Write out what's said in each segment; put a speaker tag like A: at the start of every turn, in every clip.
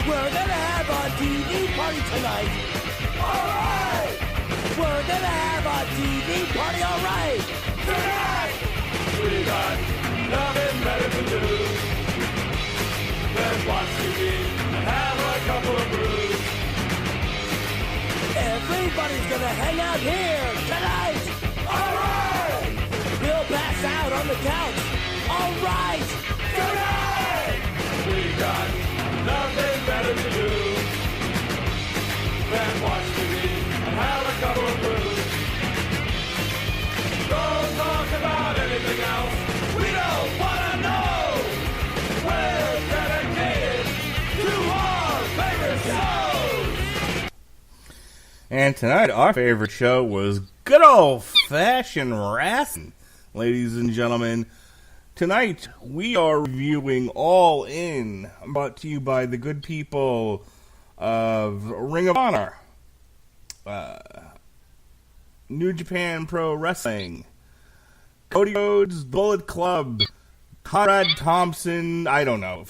A: We're gonna have a TV party tonight. Alright! We're gonna have a TV party, alright! Tonight! We got nothing better to do than watch TV and have a couple of brews. Everybody's gonna hang out here tonight! Alright! We'll pass out on the couch. Alright! Tonight! We got nothing better to do than watch TV and have a couple of brews. Don't talk about anything else. We don't want to know. We're dedicated to our favorite shows.
B: And tonight, our favorite show was good old-fashioned wrestling. Ladies and gentlemen, tonight we are reviewing All In, brought to you by the good people of Ring of Honor, New Japan Pro Wrestling, Cody Rhodes, Bullet Club, Conrad Thompson, I don't know,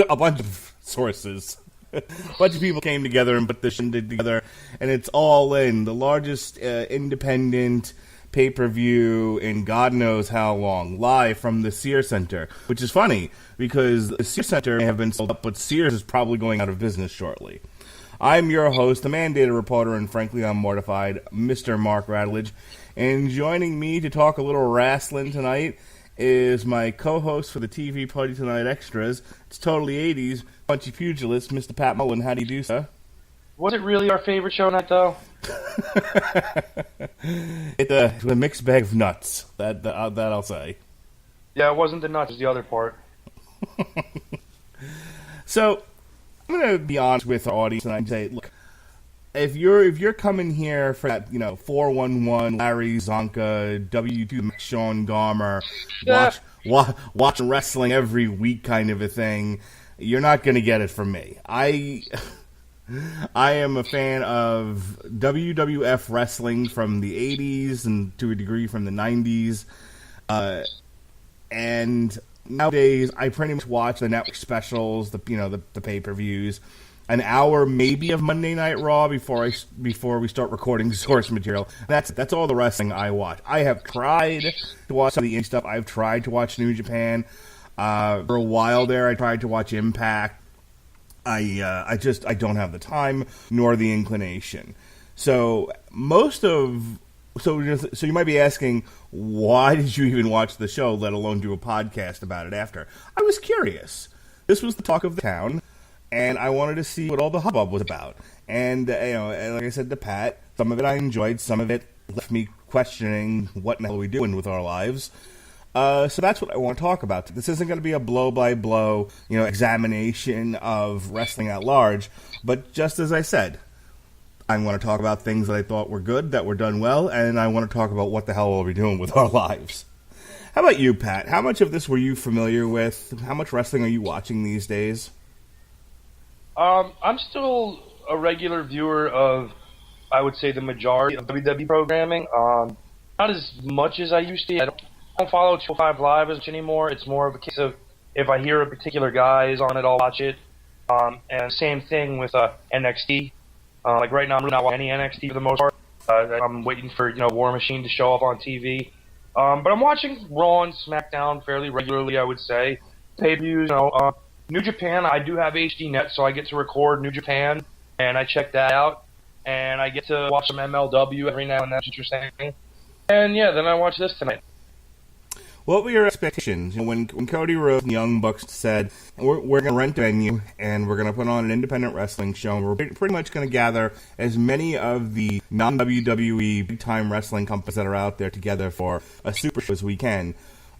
B: a bunch of sources. A bunch of people came together and put this together, and it's All In, the largest independent pay-per-view in God knows how long, live from the Sears Centre, which is funny, because the Sears Centre may have been sold up, but Sears is probably going out of business shortly. I'm your host, the mandated reporter, and frankly I'm mortified, Mr. Mark Rattledge, and joining me to talk a little wrestling tonight is my co-host for the TV Party Tonight Extras. It's totally 80s, punchy pugilist, Mr. Pat Mullen. How do you do, sir?
C: Was it really our favorite show night, though?
B: It's a mixed bag of nuts. That I'll say.
C: Yeah, it wasn't the nuts. It was the other part.
B: So, I'm going to be honest with our audience and say, look, if you're coming here for that, 411 Larry Zonka, W2 Sean Garmer, watch wrestling every week kind of a thing, you're not going to get it from me. I am a fan of WWF wrestling from the 80s and to a degree from the 90s. And nowadays, I pretty much watch the network specials, the pay-per-views, an hour maybe of Monday Night Raw before we start recording source material. That's all the wrestling I watch. I have tried to watch some of the indie stuff. I've tried to watch New Japan. For a while there, I tried to watch Impact. I don't have the time nor the inclination. So you might be asking, why did you even watch the show, let alone do a podcast about it after? I was curious. This was the talk of the town, and I wanted to see what all the hubbub was about. And like I said to Pat, some of it I enjoyed, some of it left me questioning what the hell are we doing with our lives. So that's what I want to talk about. This isn't going to be a blow-by-blow, examination of wrestling at large. But just as I said, I want to talk about things that I thought were good, that were done well, and I want to talk about what the hell are we doing with our lives. How about you, Pat? How much of this were you familiar with? How much wrestling are you watching these days?
C: I'm still a regular viewer of, I would say, the majority of WWE programming. Not as much as I used to. I don't follow 205 Live as much anymore. It's more of a case of if I hear a particular guy is on it, I'll watch it. And same thing with NXT. Like right now, I'm not watching any NXT for the most part. I'm waiting for War Machine to show up on TV. But I'm watching Raw and SmackDown fairly regularly, I would say. Pay-per-views, New Japan, I do have HD Net, so I get to record New Japan, and I check that out. And I get to watch some MLW every now and then, which you're saying. And yeah, then I watch this tonight.
B: What were your expectations? When Cody Rhodes and Young Bucks said, we're going to rent a venue and we're going to put on an independent wrestling show, and we're pretty much going to gather as many of the non-WWE big-time wrestling companies that are out there together for a super show as we can,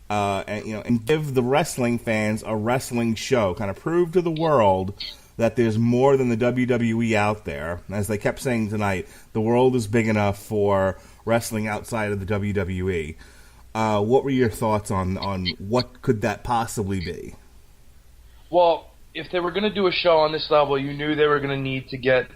B: and give the wrestling fans a wrestling show, kind of prove to the world that there's more than the WWE out there. As they kept saying tonight, the world is big enough for wrestling outside of the WWE. What were your thoughts on what could that possibly be?
C: Well, if they were going to do a show on this level, you knew they were going to need to get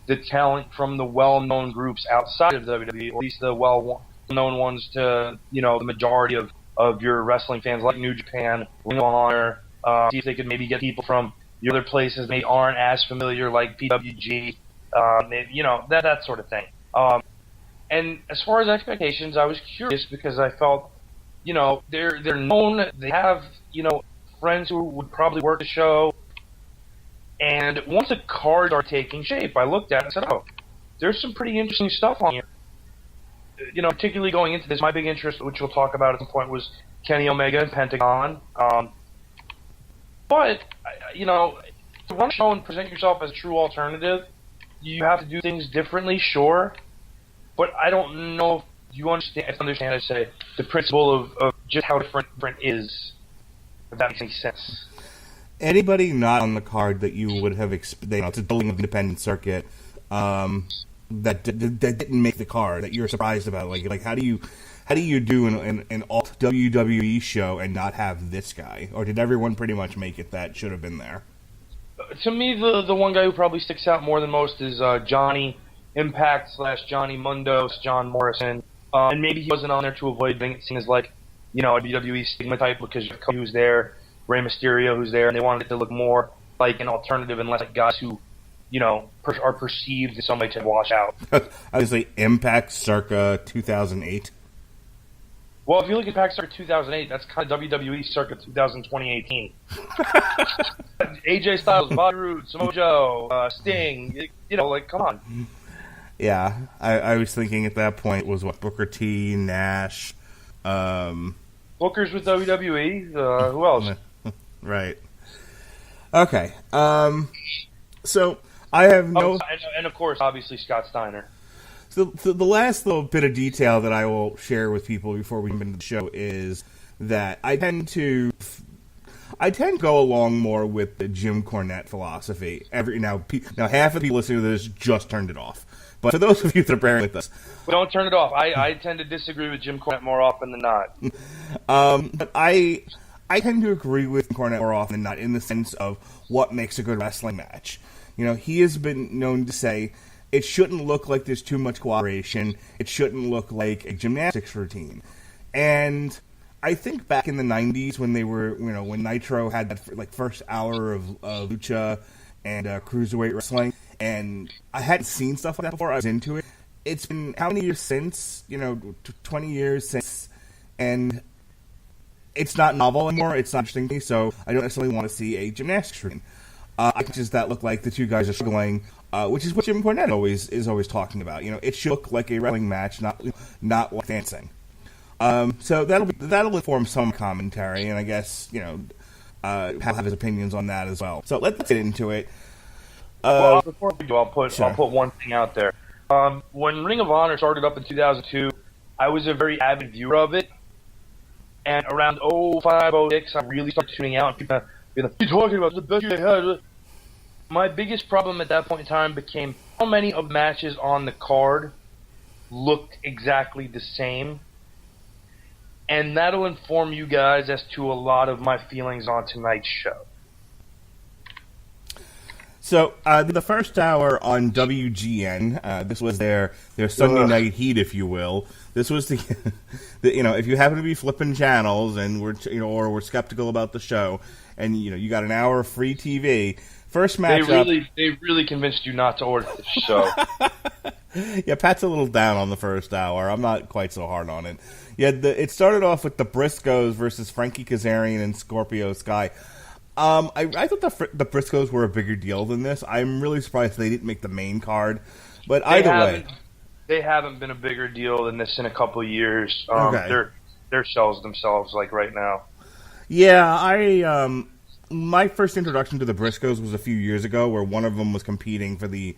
C: the talent from the well-known groups outside of WWE, or at least the well-known ones to, the majority of your wrestling fans, like New Japan, Ring of Honor. See if they could maybe get people from your other places maybe aren't as familiar, like PWG, maybe, you know, that sort of thing. And as far as expectations, I was curious because I felt, you know, they're known, they have, you know, friends who would probably work the show. And once the cards are taking shape, I looked at it and said, oh, there's some pretty interesting stuff on here. You know, particularly going into this, my big interest, which we'll talk about at some point, was Kenny Omega and Pentagon. But, you know, to run a show and present yourself as a true alternative, you have to do things differently, sure. But I don't know if you understand, I say, the principle of just how different is, if that makes any sense.
B: Anybody not on the card that you would have expected, you know, it's a building of the independent circuit, that didn't make the card, that you're surprised about, like how do you do an alt WWE show and not have this guy, or did everyone pretty much make it that should have been there?
C: To me, the one guy who probably sticks out more than most is Johnny Impact / Johnny Mundo / John Morrison, and maybe he wasn't on there to avoid being seen as, like, you know, a WWE stigma type, because Cody was there, Rey Mysterio who's there, and they wanted it to look more like an alternative and less like guys who, you know, are perceived as somebody to wash out.
B: I would say Impact circa 2008.
C: Well, if you look at Impact circa 2008, that's kind of WWE circa 2018. AJ Styles, Bobby Roode, Samoa Joe, Sting, you know, like, come on.
B: Yeah, I was thinking at that point was what, Booker T, Nash.
C: Booker's with WWE. Who else?
B: Right. Okay. So I have no...
C: and of course, obviously, Scott Steiner.
B: So the last little bit of detail that I will share with people before we jump into the show is that I tend to go along more with the Jim Cornette philosophy. Now half of the people listening to this just turned it off. But for those of you that are bearing with us...
C: Don't turn it off. I tend to disagree with Jim Cornette more often than not.
B: But I tend to agree with Cornette more often than not in the sense of what makes a good wrestling match. You know, he has been known to say it shouldn't look like there's too much cooperation. It shouldn't look like a gymnastics routine. And I think back in the 90s when they were, you know, when Nitro had that like first hour of Lucha and Cruiserweight wrestling, and I hadn't seen stuff like that before. I was into it. It's been how many years since? You know, 20 years since, and it's not novel anymore. It's not interesting to me, so I don't necessarily want to see a gymnastics routine. I just that look like the two guys are struggling, which is what Jim Cornette is always talking about. You know, it should look like a wrestling match, not like dancing. So that'll inform some commentary, and I guess, you know, have his opinions on that as well. So let's get into it.
C: Well, before we do, I'll put one thing out there. When Ring of Honor started up in 2002, I was a very avid viewer of it, and around 05, 06, I really started tuning out, and people being like, "What are you talking about? It's the best they had." My biggest problem at that point in time became how many of the matches on the card looked exactly the same, and that'll inform you guys as to a lot of my feelings on tonight's show.
B: So, the first hour on WGN, this was their Sunday night heat, if you will. This was the you know, if you happen to be flipping channels and or we're skeptical about the show, and you know, you got an hour of free TV. First match
C: they really convinced you not to order this show.
B: Yeah, Pat's a little down on the first hour. I'm not quite so hard on it. Yeah, it started off with the Briscoes versus Frankie Kazarian and Scorpio Sky. I thought the Briscoes were a bigger deal than this. I'm really surprised they didn't make the main card. But either way,
C: they haven't been a bigger deal than this in a couple of years.
B: Okay.
C: They're shells themselves, like right now.
B: Yeah, my first introduction to the Briscoes was a few years ago, where one of them was competing for the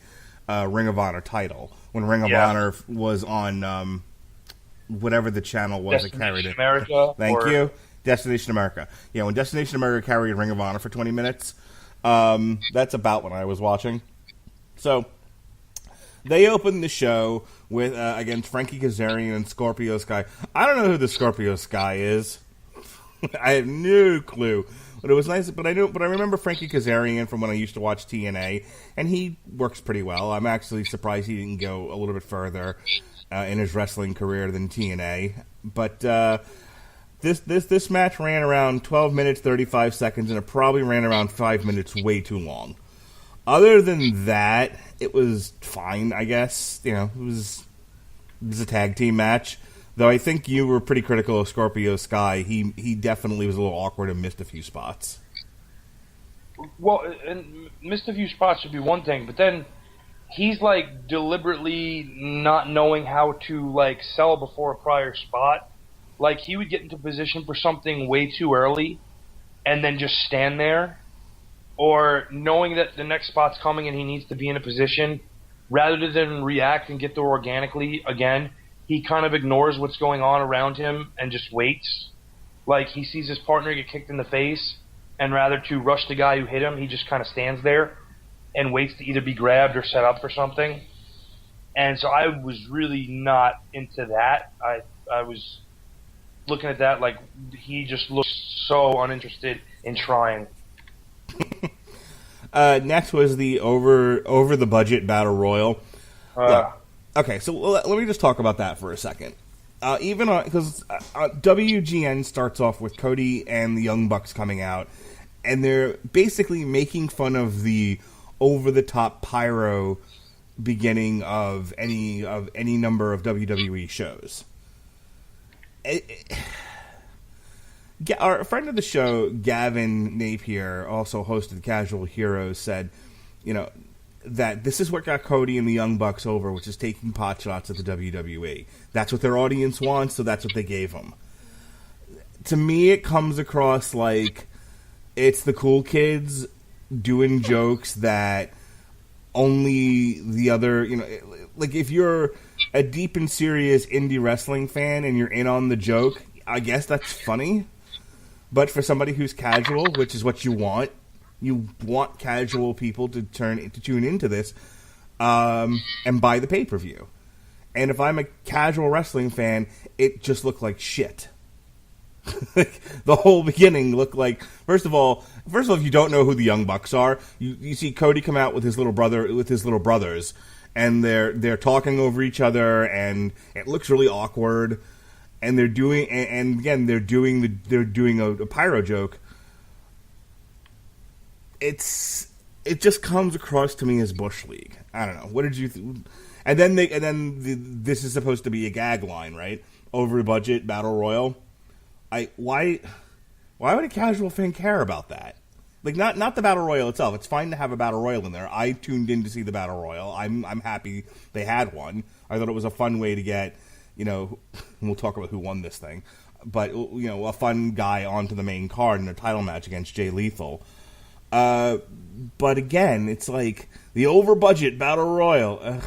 B: Ring of Honor title when Ring of Honor was on whatever the channel was that carried it.
C: America.
B: Thank you. Destination America. Yeah, when Destination America carried Ring of Honor for 20 minutes, that's about when I was watching. So, they opened the show with against Frankie Kazarian and Scorpio Sky. I don't know who the Scorpio Sky is. I have no clue. But it was nice. But I remember Frankie Kazarian from when I used to watch TNA, and he works pretty well. I'm actually surprised he didn't go a little bit further in his wrestling career than TNA. But This match ran around 12 minutes 35 seconds, and it probably ran around 5 minutes, way too long. Other than that, it was fine, I guess. You know, it was a tag team match. Though I think you were pretty critical of Scorpio Sky. He definitely was a little awkward and missed a few spots.
C: Well, and missed a few spots would be one thing, but then he's like deliberately not knowing how to like sell before a prior spot. Like he would get into position for something way too early and then just stand there, or knowing that the next spot's coming and he needs to be in a position, rather than react and get there organically again, he kind of ignores what's going on around him and just waits. Like he sees his partner get kicked in the face, and rather to rush the guy who hit him, he just kind of stands there and waits to either be grabbed or set up for something. And so I was really not into that. I was looking at that like he just looked so uninterested in trying.
B: Next was the over the budget battle royal. Okay, so let me just talk about that for a second. Even because WGN starts off with Cody and the Young Bucks coming out, and they're basically making fun of the over-the-top pyro beginning of any number of WWE shows. Our friend of the show, Gavin Napier, also hosted Casual Heroes, said, you know, that this is what got Cody and the Young Bucks over, which is taking pot shots at the WWE. That's what their audience wants, so that's what they gave them. To me, it comes across like it's the cool kids doing jokes that only the other, you know, like if you're a deep and serious indie wrestling fan and you're in on the joke, I guess that's funny. But for somebody who's casual, which is what you want casual people to tune into this and buy the pay-per-view. And if I'm a casual wrestling fan, it just looked like shit. The whole beginning looked like, first of all, if you don't know who the Young Bucks are, you see Cody come out with his little brothers, and they're talking over each other, and it looks really awkward. And they're doing a pyro joke. It just comes across to me as Bush League. I don't know. What did you? And then this is supposed to be a gag line, right? Over budget battle royal. Why would a casual fan care about that? Like not the battle royal itself. It's fine to have a battle royal in there. I tuned in to see the battle royal. I'm happy they had one. I thought it was a fun way to get, you know, we'll talk about who won this thing, but you know, a fun guy onto the main card in a title match against Jay Lethal. But again, it's like the over budget battle royal.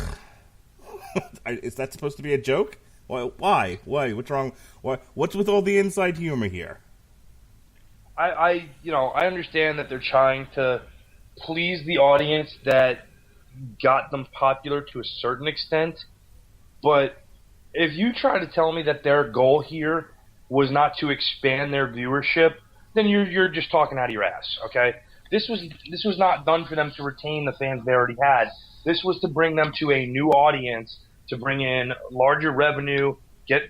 B: Is that supposed to be a joke? Why? What's wrong? What's with all the inside humor here?
C: I understand that they're trying to please the audience that got them popular to a certain extent, but if you try to tell me that their goal here was not to expand their viewership, then you're just talking out of your ass, okay? This was not done for them to retain the fans they already had. This was to bring them to a new audience, to bring in larger revenue, get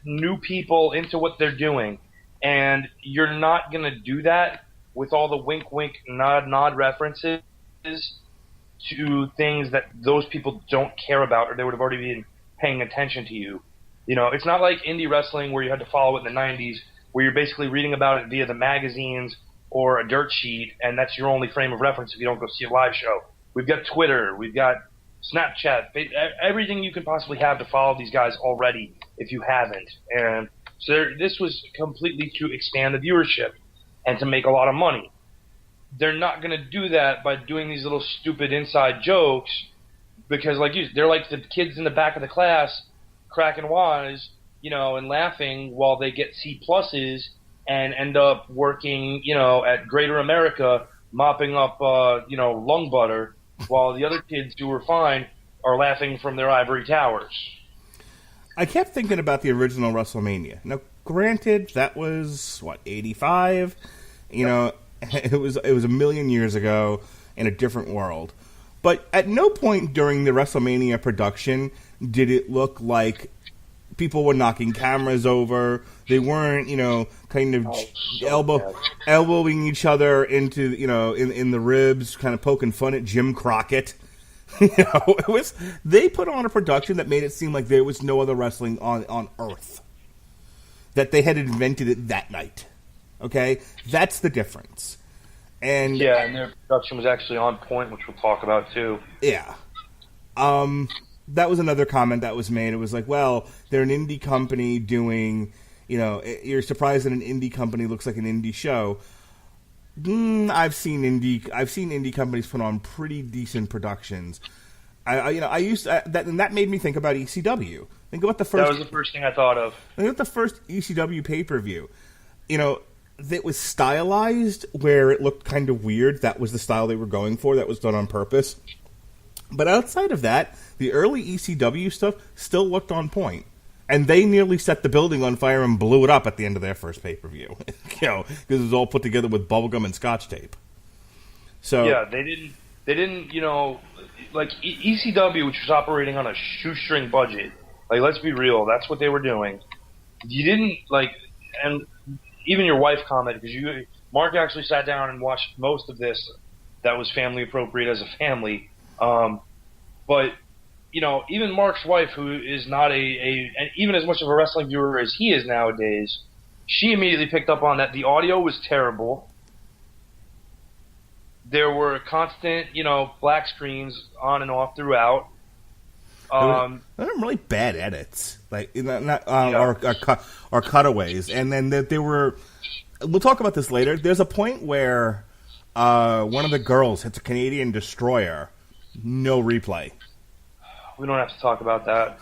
C: new people into what they're doing. And you're not going to do that with all the wink, wink, nod, nod references to things that those people don't care about, or they would have already been paying attention to you. You know, it's not like indie wrestling where you had to follow it in the 90s, where you're basically reading about it via the magazines or a dirt sheet, and that's your only frame of reference if you don't go see a live show. We've got Twitter, we've got Snapchat, everything you can possibly have to follow these guys already if you haven't. And so this was completely to expand the viewership and to make a lot of money. They're not going to do that by doing these little stupid inside jokes, because they're like the kids in the back of the class cracking wise, you know, and laughing while they get C pluses and end up working, you know, at Greater America mopping up, lung butter, while the other kids who were fine are laughing from their ivory towers.
B: I kept thinking about the original WrestleMania. Now, granted, that was, 85? You know, it was a million years ago in a different world. But at no point during the WrestleMania production did it look like people were knocking cameras over. They weren't, kind of elbowing each other into, in the ribs, kind of poking fun at Jim Crockett. They put on a production that made it seem like there was no other wrestling on Earth. That they had invented it that night. Okay? That's the difference. And
C: their production was actually on point, which we'll talk about too.
B: Yeah. That was another comment that was made. It was like, well, they're an indie company doing, you're surprised that an indie company looks like an indie show. I've seen indie companies put on pretty decent productions. That made me think about ECW. Think about the first.
C: That was the first thing I thought of.
B: Think about the first ECW pay-per-view. That was stylized, where it looked kind of weird. That was the style they were going for. That was done on purpose. But outside of that, the early ECW stuff still looked on point. And they nearly set the building on fire and blew it up at the end of their first pay-per-view. Because it was all put together with bubblegum and scotch tape. So
C: yeah, they didn't, like ECW, which was operating on a shoestring budget. Like, let's be real, that's what they were doing. You didn't, and even your wife commented, because Mark actually sat down and watched most of this that was family appropriate as a family. But, even Mark's wife, who is not even as much of a wrestling viewer as he is nowadays, she immediately picked up on that. The audio was terrible. There were constant, black screens on and off throughout.
B: There were really bad edits, or cutaways, and then there were. We'll talk about this later. There's a point where one of the girls hits a Canadian destroyer. No replay.
C: We don't have to talk about that.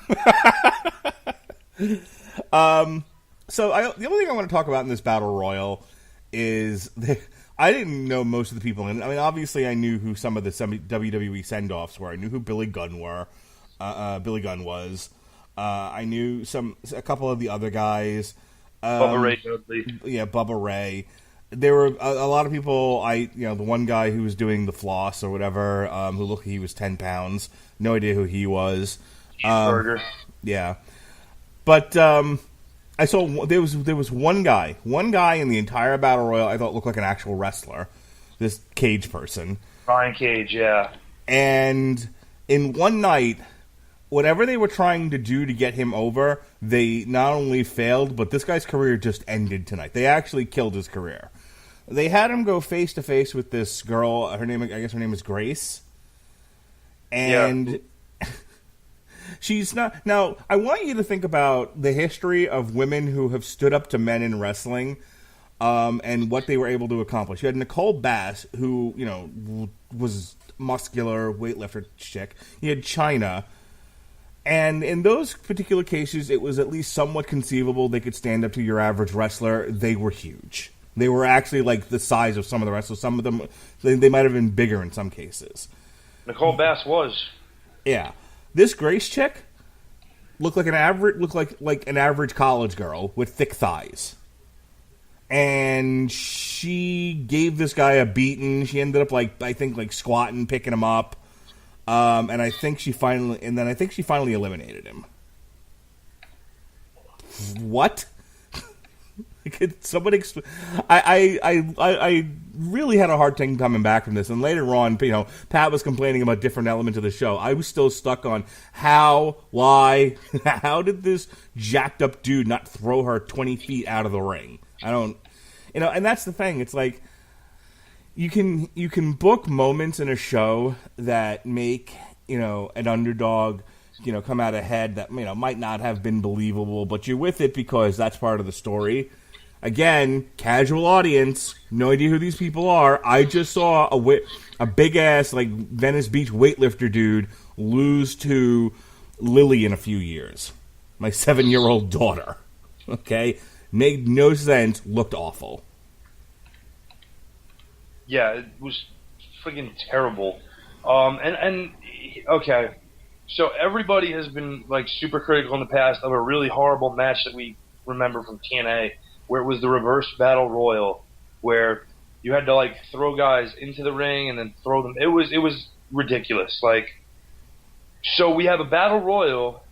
B: The only thing I want to talk about in this battle royal is I didn't know most of the people in it. I mean, obviously, I knew who some of the WWE send-offs were. I knew who Billy Gunn was. I knew a couple of the other guys.
C: Bubba Ray Dudley.
B: Yeah, Bubba Ray. There were a lot of people. The one guy who was doing the floss or whatever, who looked like he was 10 pounds. No idea who he was.
C: Cheeseburger.
B: Yeah, but I saw there was one guy in the entire battle royal I thought looked like an actual wrestler. This Cage person.
C: Brian Cage, yeah.
B: And in one night, whatever they were trying to do to get him over, they not only failed, but this guy's career just ended tonight. They actually killed his career. They had him go face to face with this girl. I guess her name is Grace. And she's not. Now, I want you to think about the history of women who have stood up to men in wrestling, and what they were able to accomplish. You had Nicole Bass, who was muscular weightlifter chick. You had Chyna. And in those particular cases, it was at least somewhat conceivable they could stand up to your average wrestler. They were huge. They were actually like the size of some of the wrestlers. Some of them, they might have been bigger in some cases.
C: Nicole Bass was.
B: Yeah. This Grace chick looked like an average college girl with thick thighs. And she gave this guy a beating. She ended up squatting, picking him up. And I think she finally eliminated him. What? Could somebody explain? I really had a hard time coming back from this. And later on, Pat was complaining about different elements of the show. I was still stuck on why, how did this jacked up dude not throw her 20 feet out of the ring? I don't, and that's the thing. It's like, You can book moments in a show that make, an underdog, come out ahead that, might not have been believable, but you're with it because that's part of the story. Again, casual audience, no idea who these people are. I just saw a big-ass, Venice Beach weightlifter dude lose to Lily in a few years. My 7-year-old daughter. Okay? Made no sense, looked awful.
C: Yeah, it was freaking terrible. Okay, so everybody has been super critical in the past of a really horrible match that we remember from TNA, where it was the reverse battle royal, where you had to throw guys into the ring and then throw them. It was ridiculous. So we have a battle royal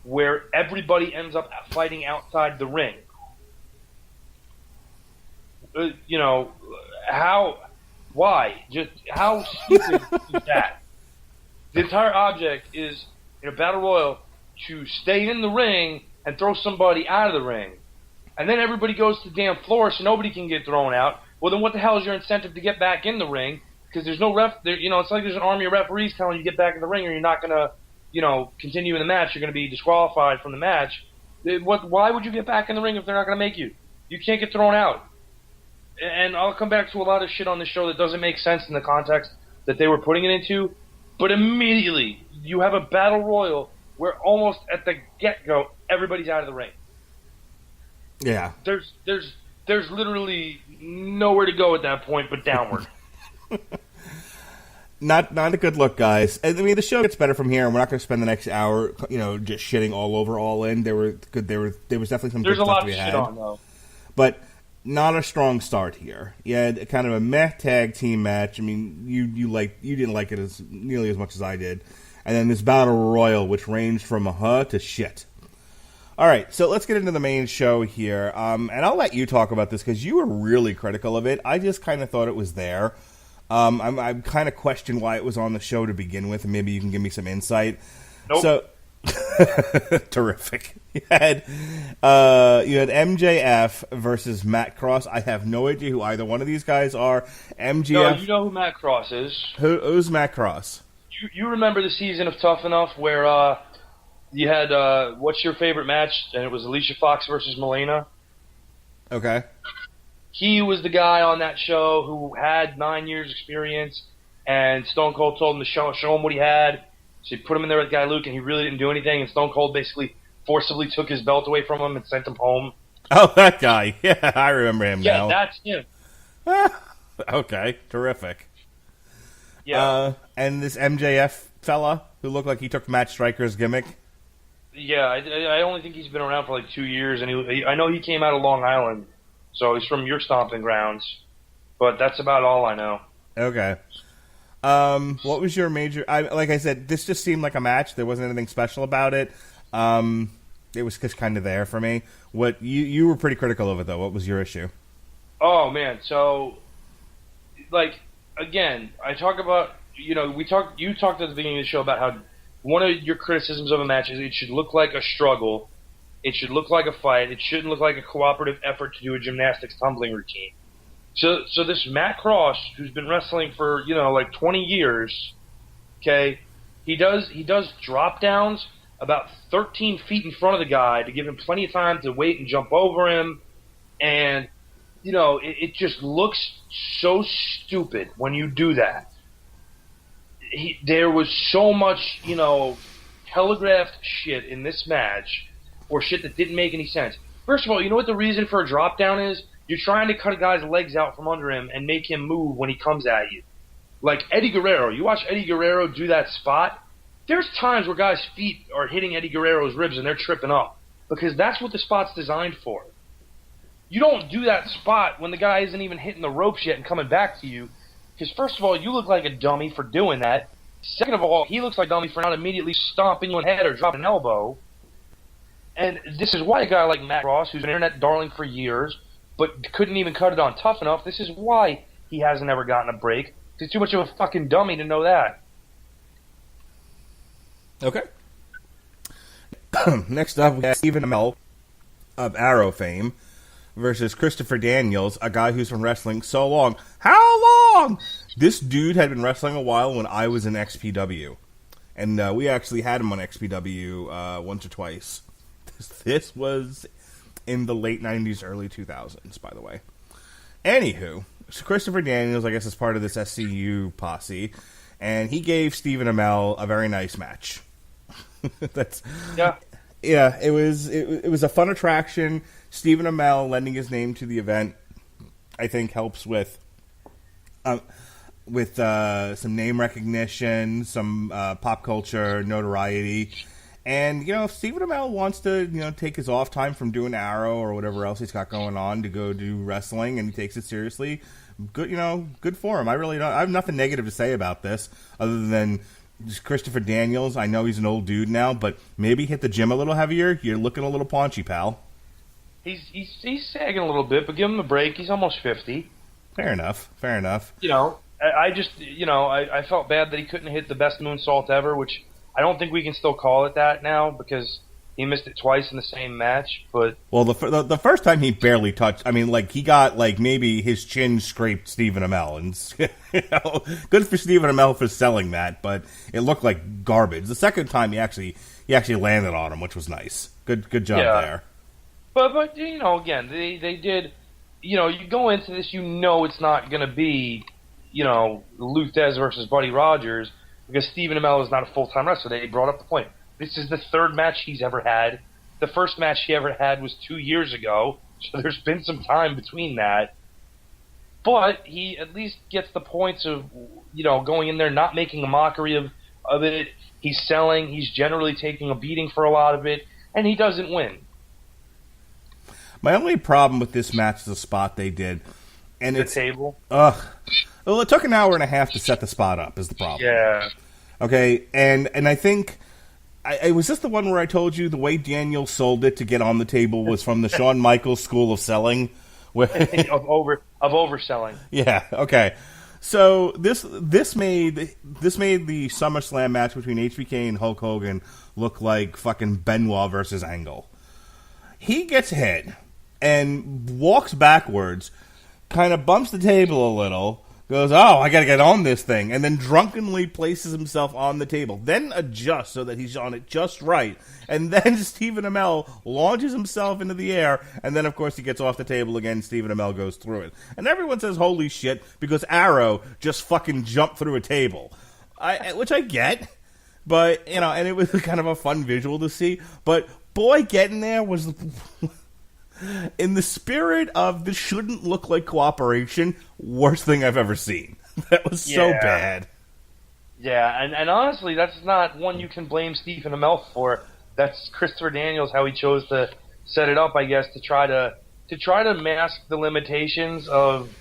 C: where everybody ends up fighting outside the ring. Why? Just how stupid is that? The entire object is, in a battle royal, to stay in the ring and throw somebody out of the ring. And then everybody goes to the damn floor so nobody can get thrown out. Well, then what the hell is your incentive to get back in the ring? Because there's no ref there. It's like there's an army of referees telling you to get back in the ring or you're not going to, continue in the match. You're going to be disqualified from the match. Why would you get back in the ring if they're not going to make you? You can't get thrown out. And I'll come back to a lot of shit on this show that doesn't make sense in the context that they were putting it into. But immediately, you have a battle royal where almost at the get-go, everybody's out of the ring.
B: Yeah.
C: There's literally nowhere to go at that point but downward.
B: Not a good look, guys. I mean, the show gets better from here, and we're not going to spend the next hour, just shitting all over All In. There was definitely some good stuff to be had. There's a lot of shit on, though. But not a strong start here. You had kind of a meh tag team match. I mean, you didn't like it as nearly as much as I did. And then this battle royal, which ranged from to shit. All right, so let's get into the main show here. And I'll let you talk about this because you were really critical of it. I just kind of thought it was there. I kind of questioned why it was on the show to begin with, and maybe you can give me some insight.
C: Nope.
B: So, terrific. You had MJF versus Matt Cross. I have no idea who either one of these guys are. MJF.
C: No, you know who Matt Cross is.
B: Who's Matt Cross?
C: You remember the season of Tough Enough where you had what's your favorite match, and it was Alicia Fox versus Melina.
B: Okay.
C: He was the guy on that show who had 9 years experience, and Stone Cold told him to show him what he had. So he put him in there with Guy Luke, and he really didn't do anything, and Stone Cold basically forcibly took his belt away from him and sent him home.
B: Oh, that guy. Yeah, I remember him now.
C: Yeah, that's him.
B: Okay, terrific.
C: Yeah.
B: And this MJF fella who looked like he took Matt Striker's gimmick.
C: Yeah, I only think he's been around for like 2 years, and I know he came out of Long Island, so he's from your stomping grounds, but that's about all I know.
B: Okay. What was your major... like I said, this just seemed like a match. There wasn't anything special about it. It was just kind of there for me. What you were pretty critical of it, though. What was your issue?
C: Oh, man. So, again, I talk about... You talked at the beginning of the show about how one of your criticisms of a match is it should look like a struggle. It should look like a fight. It shouldn't look like a cooperative effort to do a gymnastics tumbling routine. So this Matt Cross, who's been wrestling for 20 years, okay, he does drop downs about 13 feet in front of the guy to give him plenty of time to wait and jump over him, and it just looks so stupid when you do that. There was so much telegraphed shit in this match, or shit that didn't make any sense. First of all, you know what the reason for a drop down is? You're trying to cut a guy's legs out from under him and make him move when he comes at you. Like Eddie Guerrero. You watch Eddie Guerrero do that spot. There's times where guys' feet are hitting Eddie Guerrero's ribs and they're tripping up. Because that's what the spot's designed for. You don't do that spot when the guy isn't even hitting the ropes yet and coming back to you. Because first of all, you look like a dummy for doing that. Second of all, he looks like a dummy for not immediately stomping you in the head or dropping an elbow. And this is why a guy like Matt Ross, who's an internet darling for years, but couldn't even cut it on Tough Enough, this is why he hasn't ever gotten a break. He's too much of a fucking dummy to know that.
B: Okay. Next up, we have Stephen Amell of Arrow fame versus Christopher Daniels, a guy who's been wrestling so long. How long? This dude had been wrestling a while when I was in XPW. And we actually had him on XPW once or twice. This was in the late 90s, early 2000s, by the way. Anywho, so Christopher Daniels, I guess, is part of this SCU posse, and he gave Stephen Amell a very nice match. Yeah. It was a fun attraction. Stephen Amell lending his name to the event, I think, helps with some name recognition, some pop culture notoriety. And, if Stephen Amell wants to, take his off time from doing Arrow or whatever else he's got going on to go do wrestling, and he takes it seriously, good, good for him. I really don't. I have nothing negative to say about this, other than Christopher Daniels, I know he's an old dude now, but maybe hit the gym a little heavier. You're looking a little paunchy, pal.
C: He's sagging a little bit, but give him a break. He's almost 50.
B: Fair enough.
C: I felt bad that he couldn't hit the best moonsault ever, which I don't think we can still call it that now because he missed it twice in the same match. But
B: well, the first time he barely touched. I mean, like he got like maybe his chin scraped Stephen Amell, and good for Stephen Amell for selling that, but it looked like garbage. The second time he actually landed on him, which was nice. Good job there.
C: But again, they did. You go into this, it's not going to be, Luthez versus Buddy Rogers because Stephen Amell is not a full-time wrestler. They brought up the point. This is the third match he's ever had. The first match he ever had was 2 years ago, so there's been some time between that. But he at least gets the points of, going in there, not making a mockery of it. He's selling. He's generally taking a beating for a lot of it, and he doesn't win.
B: My only problem with this match is the spot they did. And
C: the table?
B: Well, it took an hour and a half to set the spot up is the problem.
C: Yeah.
B: Okay, and I think... was this the one where I told you the way Daniel sold it to get on the table was from the Shawn Michaels School of Selling?
C: of overselling.
B: Yeah, okay. So this made the SummerSlam match between HBK and Hulk Hogan look like fucking Benoit versus Angle. He gets hit and walks backwards, kind of bumps the table a little, goes, oh, I got to get on this thing, and then drunkenly places himself on the table, then adjusts so that he's on it just right, and then Stephen Amell launches himself into the air, and then, of course, he gets off the table again, Stephen Amell goes through it. And everyone says, holy shit, because Arrow just fucking jumped through a table, which I get, but, and it was kind of a fun visual to see, but boy, getting there was... In the spirit of this shouldn't look like cooperation, worst thing I've ever seen. That was so bad.
C: Yeah, and honestly, that's not one you can blame Stephen Amell for. That's Christopher Daniels, how he chose to set it up, I guess, to try to mask the limitations of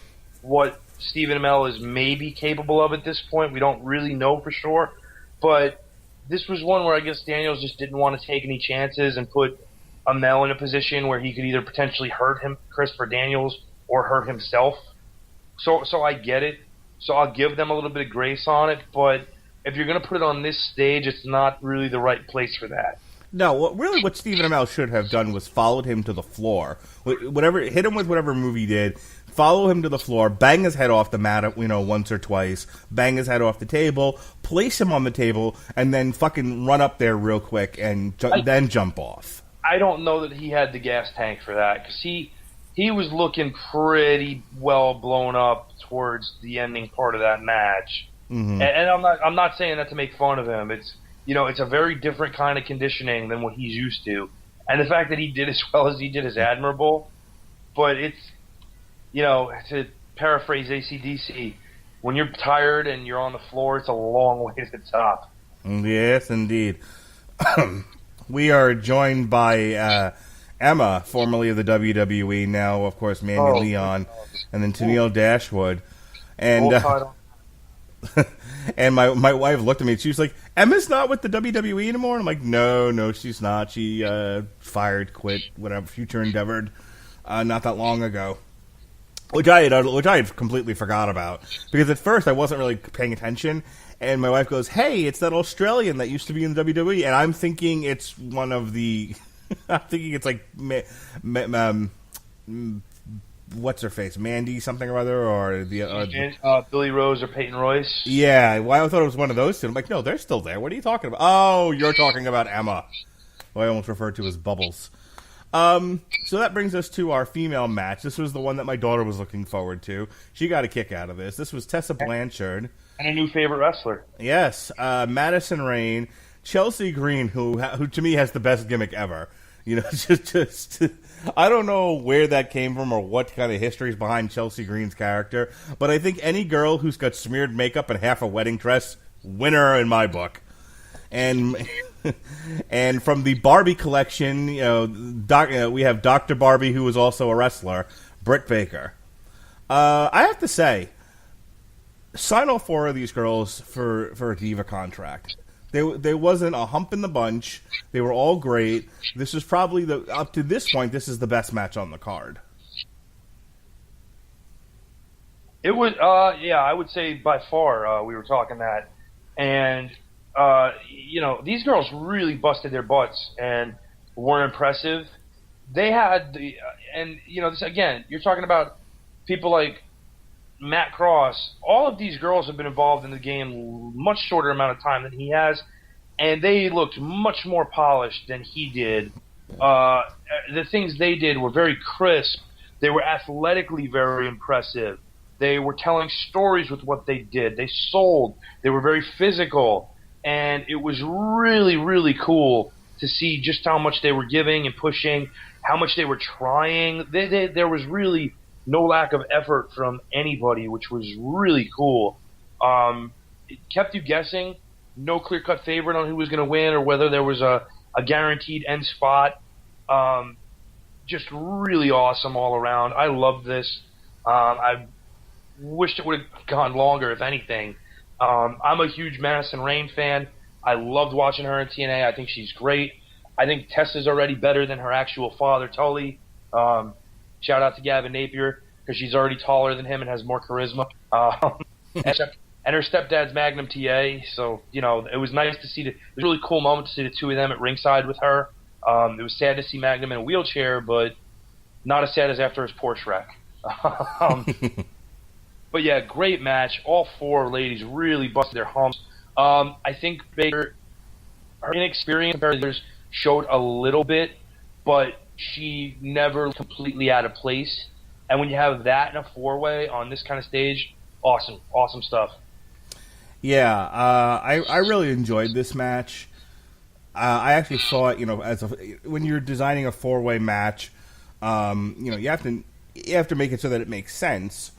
C: what Stephen Amell is maybe capable of at this point. We don't really know for sure, but this was one where I guess Daniels just didn't want to take any chances and put Amell in a position where he could either potentially hurt Christopher Daniels, or hurt himself. So I get it. So I'll give them a little bit of grace on it. But if you're going to put it on this stage, it's not really the right place for that.
B: No, what Stephen Amell should have done was followed him to the floor. Hit him with whatever move he did. Follow him to the floor, bang his head off the mat, once or twice, bang his head off the table, place him on the table, and then fucking run up there real quick and then jump off.
C: I don't know that he had the gas tank for that because he was looking pretty well blown up towards the ending part of that match. Mm-hmm. And I'm not saying that to make fun of him. It's it's a very different kind of conditioning than what he's used to, and the fact that he did as well as he did is admirable. But it's to paraphrase AC/DC, when you're tired and you're on the floor, it's a long way to the top.
B: Yes, indeed. We are joined by Emma, formerly of the WWE, now, of course, Mandy Leon, and then Tennille Dashwood. And and my wife looked at me, and she was like, Emma's not with the WWE anymore? And I'm like, no, she's not. She quit, whatever, future endeavored, not that long ago. Which I had completely forgot about. Because at first I wasn't really paying attention. And my wife goes, hey, it's that Australian that used to be in the WWE. And I'm thinking it's one of the... I'm thinking it's like... what's her face? Mandy something or other? Or the
C: Billy Rose or Peyton Royce?
B: Yeah, well, I thought it was one of those two. I'm like, no, they're still there. What are you talking about? Oh, you're talking about Emma. Who I almost referred to as Bubbles. So that brings us to our female match. This was the one that my daughter was looking forward to. She got a kick out of this. This was Tessa Blanchard.
C: And a new favorite wrestler.
B: Yes. Madison Rayne. Chelsea Green, who to me has the best gimmick ever. Just I don't know where that came from or what kind of history is behind Chelsea Green's character, but I think any girl who's got smeared makeup and half a wedding dress, winner in my book. And and from the Barbie collection, we have Dr. Barbie, who was also a wrestler, Britt Baker. I have to say, sign all 4 of these girls for a Diva contract. There wasn't a hump in the bunch. They were all great. This is probably up to this point, this is the best match on the card.
C: It was, yeah, I would say by far we were talking that. And, these girls really busted their butts and were impressive. They had this again, you're talking about people like Matt Cross. All of these girls have been involved in the game much shorter amount of time than he has, and they looked much more polished than he did. The things they did were very crisp. They were athletically very impressive. They were telling stories with what they did. They sold. They were very physical. And it was really, really cool to see just how much they were giving and pushing, how much they were trying. There was really no lack of effort from anybody, which was really cool. It kept you guessing. No clear-cut favorite on who was going to win or whether there was a guaranteed end spot. Just really awesome all around. I loved this. I wished it would have gone longer, if anything. I'm a huge Madison Rayne fan. I loved watching her in TNA. I think she's great. I think Tessa's already better than her actual father, Tully. Shout out to Gavin Napier, because she's already taller than him and has more charisma. And her stepdad's Magnum TA. So, it was nice to see it was a really cool moment to see the two of them at ringside with her. It was sad to see Magnum in a wheelchair, but not as sad as after his Porsche wreck. But yeah, great match. All 4 ladies really busted their humps. I think Baker, her inexperience compared to others, showed a little bit, but she never completely out of place. And when you have that in a 4-way on this kind of stage, awesome stuff. Yeah,
B: I really enjoyed this match. I actually thought, when you're designing a 4-way match, you have to make it so that it makes sense.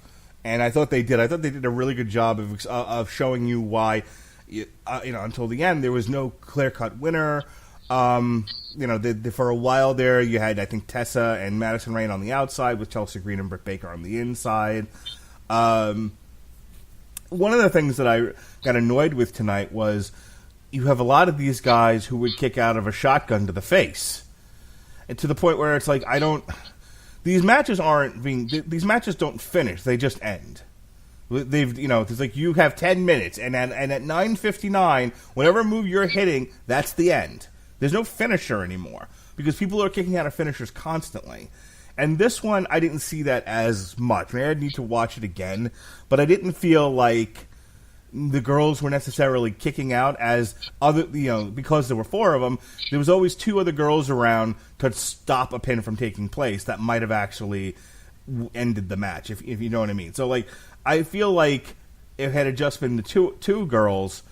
B: And I thought they did. I thought they did a really good job of showing you why, until the end there was no clear-cut winner. For a while there, you had, I think, Tessa and Madison Rayne on the outside with Chelsea Green and Britt Baker on the inside. One of the things that I got annoyed with tonight was you have a lot of these guys who would kick out of a shotgun to the face. And to the point where it's like, these matches don't finish, they just end. It's like you have 10 minutes, and at 9:59, whatever move you're hitting, that's the end. There's no finisher anymore, because people are kicking out of finishers constantly. And this one, I didn't see that as much. Maybe I'd need to watch it again, but I didn't feel like the girls were necessarily kicking out as because there were 4 of them, there was always 2 other girls around to stop a pin from taking place that might have actually ended the match, if you know what I mean. So, I feel like if it had just been the two girls,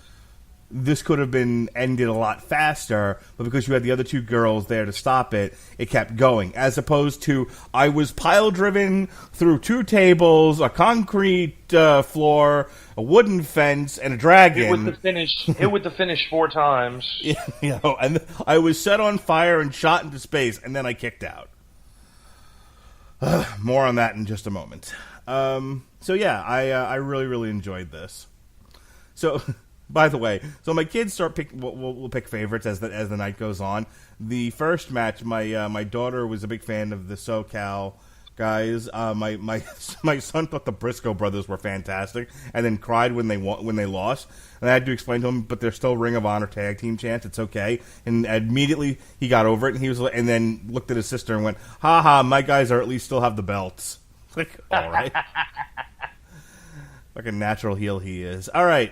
B: this could have been ended a lot faster, but because you had the other 2 girls there to stop it, it kept going. As opposed to, I was pile-driven through 2 tables, a concrete floor, a wooden fence, and a dragon.
C: Hit with the finish 4 times.
B: And I was set on fire and shot into space, and then I kicked out. More on that in just a moment. I really, really enjoyed this. So... By the way, so my kids we'll pick favorites as the night goes on. The first match, my daughter was a big fan of the SoCal guys. My son thought the Briscoe brothers were fantastic, and then cried when they lost. And I had to explain to him, but they're still Ring of Honor tag team champs. It's okay. And immediately he got over it, and then looked at his sister and went, "Ha ha, my guys are at least still have the belts." Like, all right, like a natural heel he is. All right.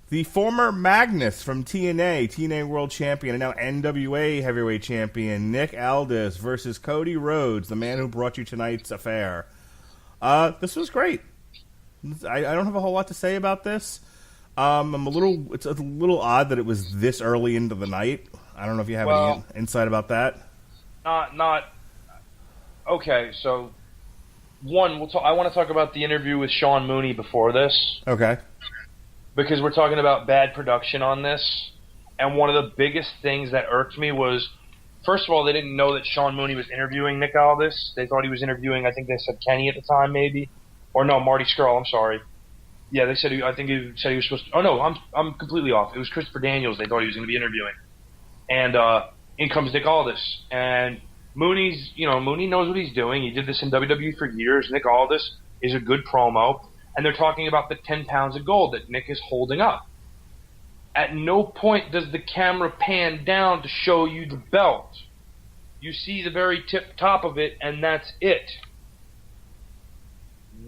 B: The former Magnus from TNA World Champion, and now NWA Heavyweight Champion, Nick Aldis versus Cody Rhodes, the man who brought you tonight's affair. This was great. I don't have a whole lot to say about this. It's a little odd that it was this early into the night. I don't know if you have any insight about that.
C: Okay, so one, I want to talk about the interview with Sean Mooney before this.
B: Okay.
C: Because we're talking about bad production on this, and one of the biggest things that irked me was, first of all, they didn't know that Sean Mooney was interviewing Nick Aldis. They thought he was interviewing, I think they said Kenny at the time, maybe. Or no, Marty Scurll, I'm sorry. Yeah, they said I think he said he was supposed to. Oh no, I'm completely off. It was Christopher Daniels. They thought he was going to be interviewing, and in comes Nick Aldis, and Mooney knows what he's doing. He did this in WWE for years. Nick Aldis is a good promo, and they're talking about the 10 pounds of gold that Nick is holding up. At no point does the camera pan down to show you the belt. You see the very tip top of it, and that's it.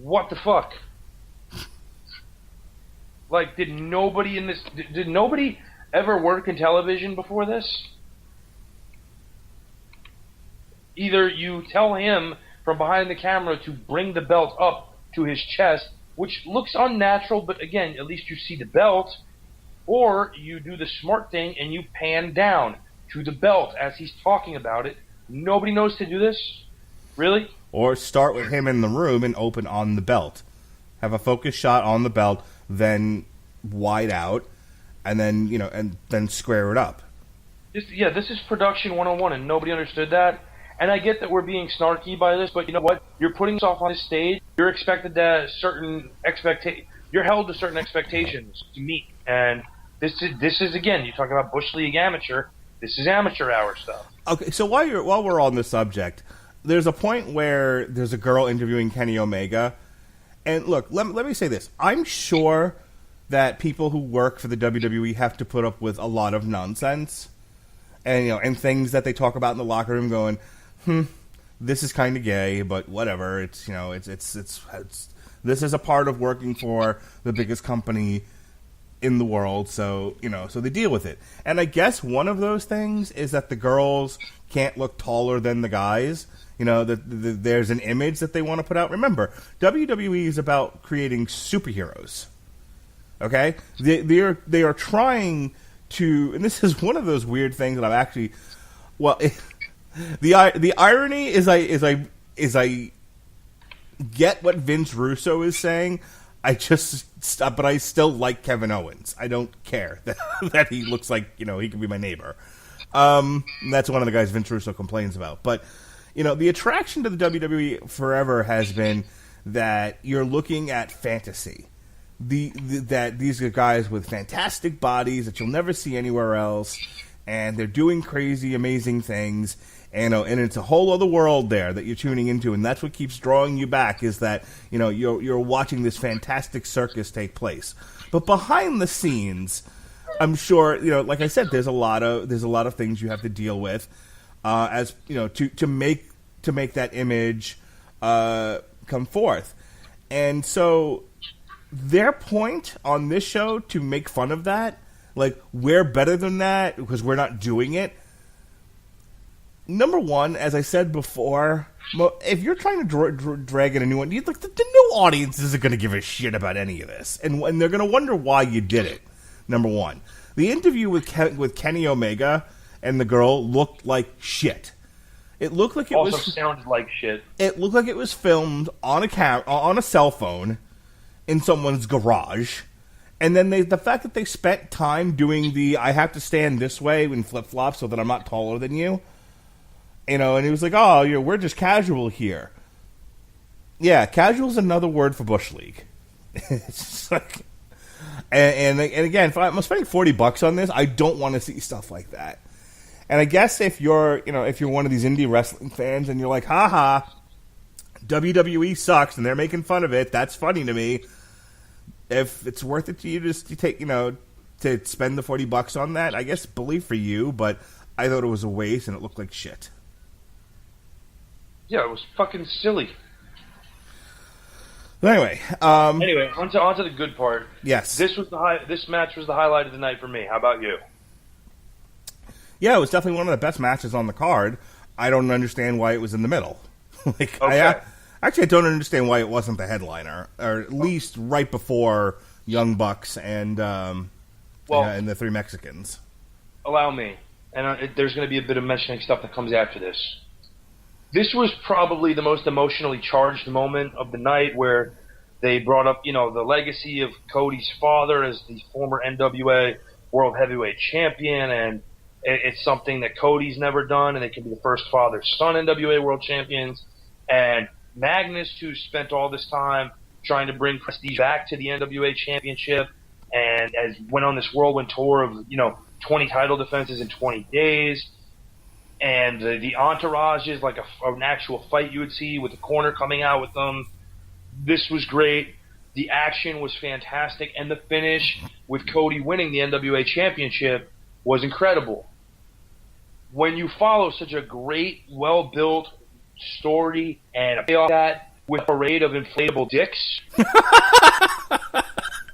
C: What the fuck? Like, did nobody ever work in television before this? Either you tell him from behind the camera to bring the belt up to his chest, which looks unnatural, but again, at least you see the belt, or you do the smart thing and you pan down to the belt as he's talking about it. Nobody knows to do this? Really?
B: Or start with him in the room and open on the belt. Have a focus shot on the belt, then wide out, and then, and then square it up.
C: This is production 101, and nobody understood that. And I get that we're being snarky by this, but you know what? You're putting this off on this stage. You're expected to you're held to certain expectations to meet. And this is again, you talk about Bush League amateur. This is amateur hour stuff.
B: Okay, so while we're on the subject, there's a point where there's a girl interviewing Kenny Omega, and look, let me say this: I'm sure that people who work for the WWE have to put up with a lot of nonsense, and and things that they talk about in the locker room, going, this is kind of gay, but whatever. It's this is a part of working for the biggest company in the world, so so they deal with it. And I guess one of those things is that the girls can't look taller than the guys. There's an image that they want to put out. Remember, WWE is about creating superheroes. Okay, they are trying to, and this is one of those weird things that I'm actually, the irony is I get what Vince Russo is saying. But I still like Kevin Owens. I don't care that he looks like, he could be my neighbor. That's one of the guys Vince Russo complains about. But, the attraction to the WWE forever has been that you're looking at fantasy. That these are guys with fantastic bodies that you'll never see anywhere else, and they're doing crazy, amazing things. And it's a whole other world there that you're tuning into, and that's what keeps drawing you back. Is that you're watching this fantastic circus take place, but behind the scenes, I'm sure like I said, there's a lot of things you have to deal with, as to make that image come forth, and so their point on this show to make fun of that, like we're better than that because we're not doing it. Number one, as I said before, if you're trying to drag in a new one, the new audience isn't going to give a shit about any of this, and they're going to wonder why you did it. Number one, the interview with Kenny Omega and the girl looked like shit. It looked like it
C: sounded like shit.
B: It looked like it was filmed on a cell phone in someone's garage. And then the fact that they spent time doing I have to stand this way in flip-flops so that I'm not taller than you. And he was like, "Oh, we're just casual here." Yeah, casual is another word for Bush League. It's just like, and again, if I'm spending $40 on this, I don't want to see stuff like that. And I guess if you're one of these indie wrestling fans and you're like, "Ha, WWE sucks," and they're making fun of it, that's funny to me. If it's worth it to you to take, to spend the $40 on that, I guess believe for you, but I thought it was a waste and it looked like shit.
C: Yeah, it was fucking silly.
B: Anyway,
C: onto the good part.
B: Yes,
C: this match was the highlight of the night for me. How about you?
B: Yeah, it was definitely one of the best matches on the card. I don't understand why it was in the middle. I don't understand why it wasn't the headliner, or at least right before Young Bucks and the Three Mexicans.
C: Allow me, and there's going to be a bit of mentioning stuff that comes after this. This was probably the most emotionally charged moment of the night, where they brought up, the legacy of Cody's father as the former NWA World Heavyweight Champion, and it's something that Cody's never done, and they can be the first father-son NWA World Champions. And Magnus, who spent all this time trying to bring prestige back to the NWA Championship, and as went on this whirlwind tour of 20 title defenses in 20 days, and the entourage is like an actual fight you would see with the corner coming out with them. This was great. The action was fantastic, and the finish with Cody winning the NWA Championship was incredible. When you follow such a great, well-built story and a payoff that with a parade of inflatable dicks,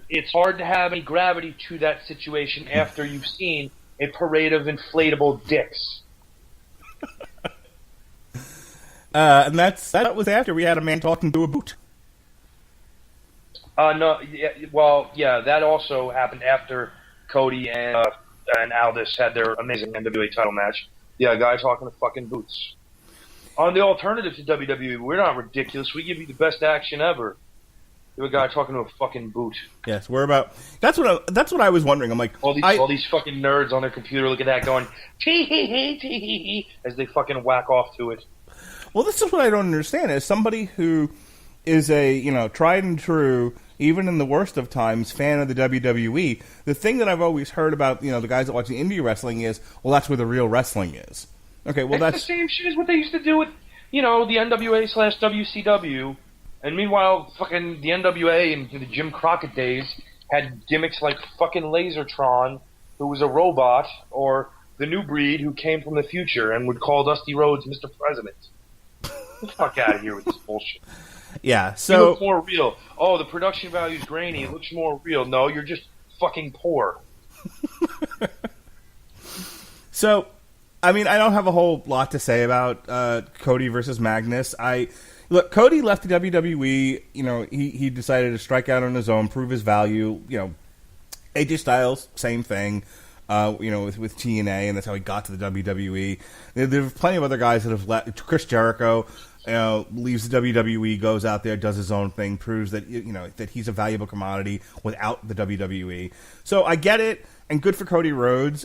C: it's hard to have any gravity to that situation after you've seen a parade of inflatable dicks.
B: And that was after we had a man talking to a boot.
C: No, yeah, that also happened after Cody and Aldis had their amazing NWA title match. Yeah, a guy talking to fucking boots. On the alternative to WWE, we're not ridiculous. We give you the best action ever. You have a guy talking to a fucking boot.
B: Yes, we're about. That's what I was wondering. I'm like,
C: all these fucking nerds on their computer look at that going tee hee hee tee hee hee as they fucking whack off to it.
B: Well, this is what I don't understand. As somebody who is a tried and true, even in the worst of times, fan of the WWE, the thing that I've always heard about the guys that watch the indie wrestling is, well, that's where the real wrestling is. Okay, well that's
C: the same shit as what they used to do with the NWA/WCW, and meanwhile, fucking the NWA in the Jim Crockett days had gimmicks like fucking Lasertron, who was a robot, or the New Breed, who came from the future and would call Dusty Rhodes Mr. President. Get the fuck out of here with this bullshit.
B: Yeah, so...
C: You look more real. Oh, the production value's grainy. It looks more real. No, you're just fucking poor.
B: So, I mean, I don't have a whole lot to say about Cody versus Magnus. Look, Cody left the WWE. He decided to strike out on his own, prove his value. AJ Styles, same thing. With TNA, and that's how he got to the WWE. There are plenty of other guys that have left. Chris Jericho, leaves the WWE, goes out there, does his own thing, proves that that he's a valuable commodity without the WWE. So I get it, and good for Cody Rhodes.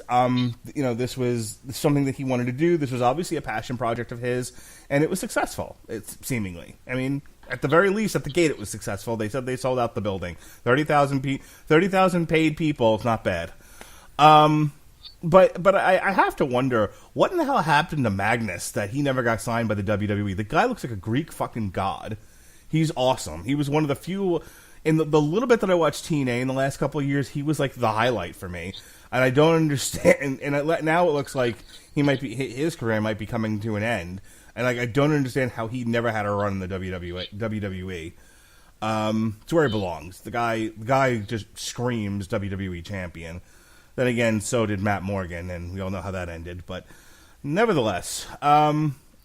B: This was something that he wanted to do. This was obviously a passion project of his, and it was successful. It's seemingly. I mean, at the very least, at the gate, it was successful. They said they sold out the building. 30,000 paid people. It's not bad. But I have to wonder, what in the hell happened to Magnus that he never got signed by the WWE? The guy looks like a Greek fucking god. He's awesome. He was one of the few, in the little bit that I watched TNA in the last couple of years, he was like the highlight for me. And I don't understand, now it looks like his career might be coming to an end. And I don't understand how he never had a run in the WWE. It's where he belongs. The guy just screams WWE champion. Then again, so did Matt Morgan, and we all know how that ended. But nevertheless,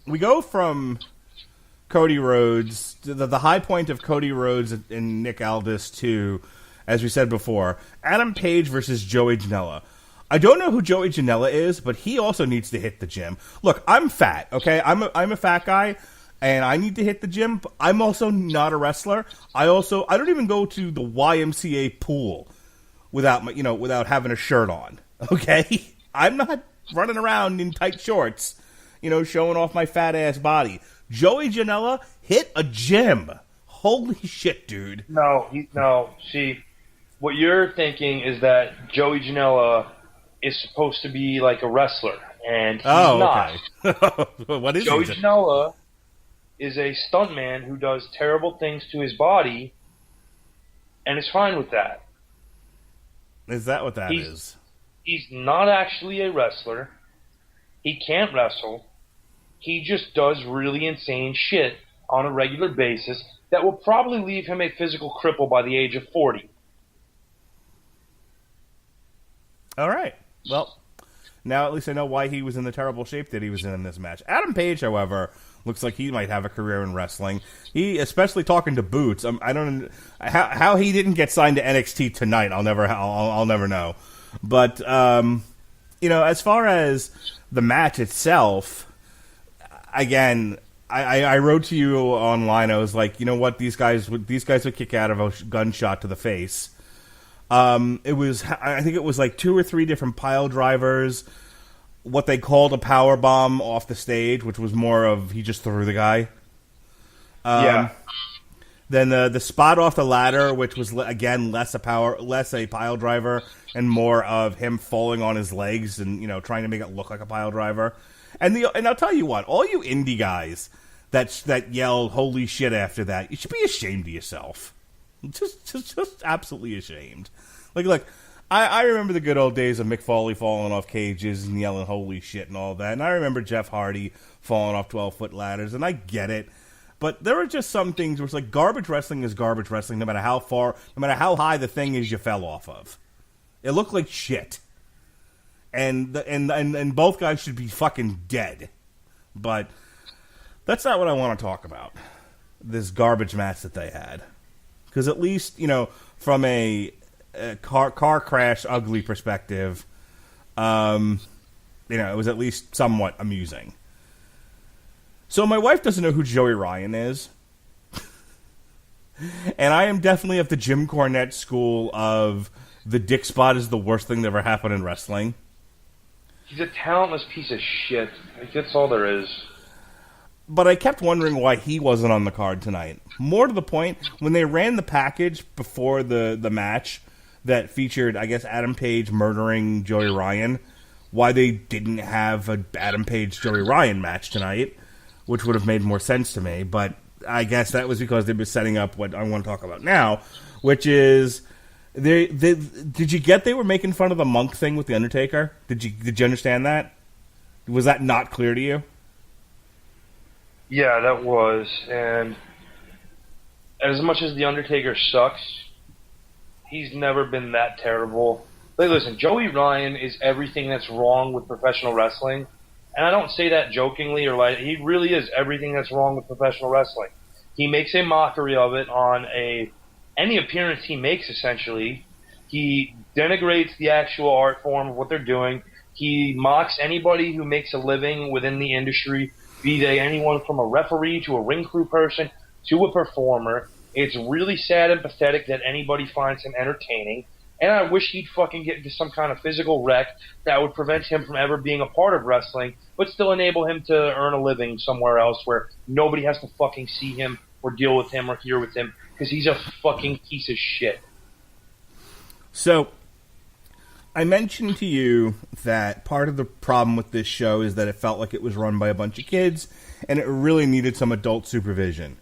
B: we go from Cody Rhodes, the high point of Cody Rhodes and Nick Aldis to, as we said before, Adam Page versus Joey Janela. I don't know who Joey Janela is, but he also needs to hit the gym. Look, I'm fat, okay? I'm a fat guy, and I need to hit the gym. But I'm also not a wrestler. I don't even go to the YMCA pool without having a shirt on, okay? I'm not running around in tight shorts, showing off my fat-ass body. Joey Janela hit a gym. Holy shit, dude. No. See, what you're thinking is that Joey Janela is supposed to be like a wrestler, and he's not. What is
C: Joey Janela is a stuntman who does terrible things to his body and is fine with that.
B: Is that what that is?
C: He's not actually a wrestler. He can't wrestle. He just does really insane shit on a regular basis that will probably leave him a physical cripple by the age of 40.
B: All right. Well, now at least I know why he was in the terrible shape that he was in this match. Adam Page, however, looks like he might have a career in wrestling. He, especially talking to Boots, I don't how he didn't get signed to NXT tonight. I'll never know. But as far as the match itself, again, I wrote to you online. I was like, you know what, these guys would kick out of a gunshot to the face. I think it was like 2 or 3 different pile drivers. What they called a power bomb off the stage, which was more of he just threw the guy.
C: Yeah.
B: Then the spot off the ladder, which was again less a pile driver and more of him falling on his legs and trying to make it look like a pile driver. And I'll tell you what, all you indie guys that yell "holy shit" after that, you should be ashamed of yourself. Just absolutely ashamed. Like I remember the good old days of Mick Foley falling off cages and yelling "holy shit" and all that, and I remember Jeff Hardy falling off 12-foot ladders, and I get it. But there are just some things where it's like garbage wrestling is garbage wrestling, no matter how far, no matter how high the thing is you fell off of. It looked like shit, and both guys should be fucking dead. But that's not what I want to talk about. This garbage match that they had, because at least from a car crash ugly perspective, it was at least somewhat amusing. So my wife doesn't know who Joey Ryan is. And I am definitely of the Jim Cornette school of the dick spot is the worst thing that ever happened in wrestling.
C: He's a talentless piece of shit. Like, that's all there is.
B: But I kept wondering why he wasn't on the card tonight. More to the point, when they ran the package before the match that featured, I guess, Adam Page murdering Joey Ryan, why they didn't have a Adam Page-Joey Ryan match tonight, which would have made more sense to me, but I guess that was because they were setting up what I want to talk about now, which is did you get they were making fun of the monk thing with the Undertaker? Did you understand that? Was that not clear to you?
C: Yeah, that was, and as much as the Undertaker sucks, he's never been that terrible. Like, listen, Joey Ryan is everything that's wrong with professional wrestling. And I don't say that jokingly or like, he really is everything that's wrong with professional wrestling. He makes a mockery of it on any appearance he makes, essentially. He denigrates the actual art form of what they're doing. He mocks anybody who makes a living within the industry, be they anyone from a referee to a ring crew person to a performer. It's really sad and pathetic that anybody finds him entertaining. And I wish he'd fucking get into some kind of physical wreck that would prevent him from ever being a part of wrestling, but still enable him to earn a living somewhere else where nobody has to fucking see him or deal with him or hear with him, because he's a fucking piece of shit.
B: So, I mentioned to you that part of the problem with this show is that it felt like it was run by a bunch of kids, and it really needed some adult supervision.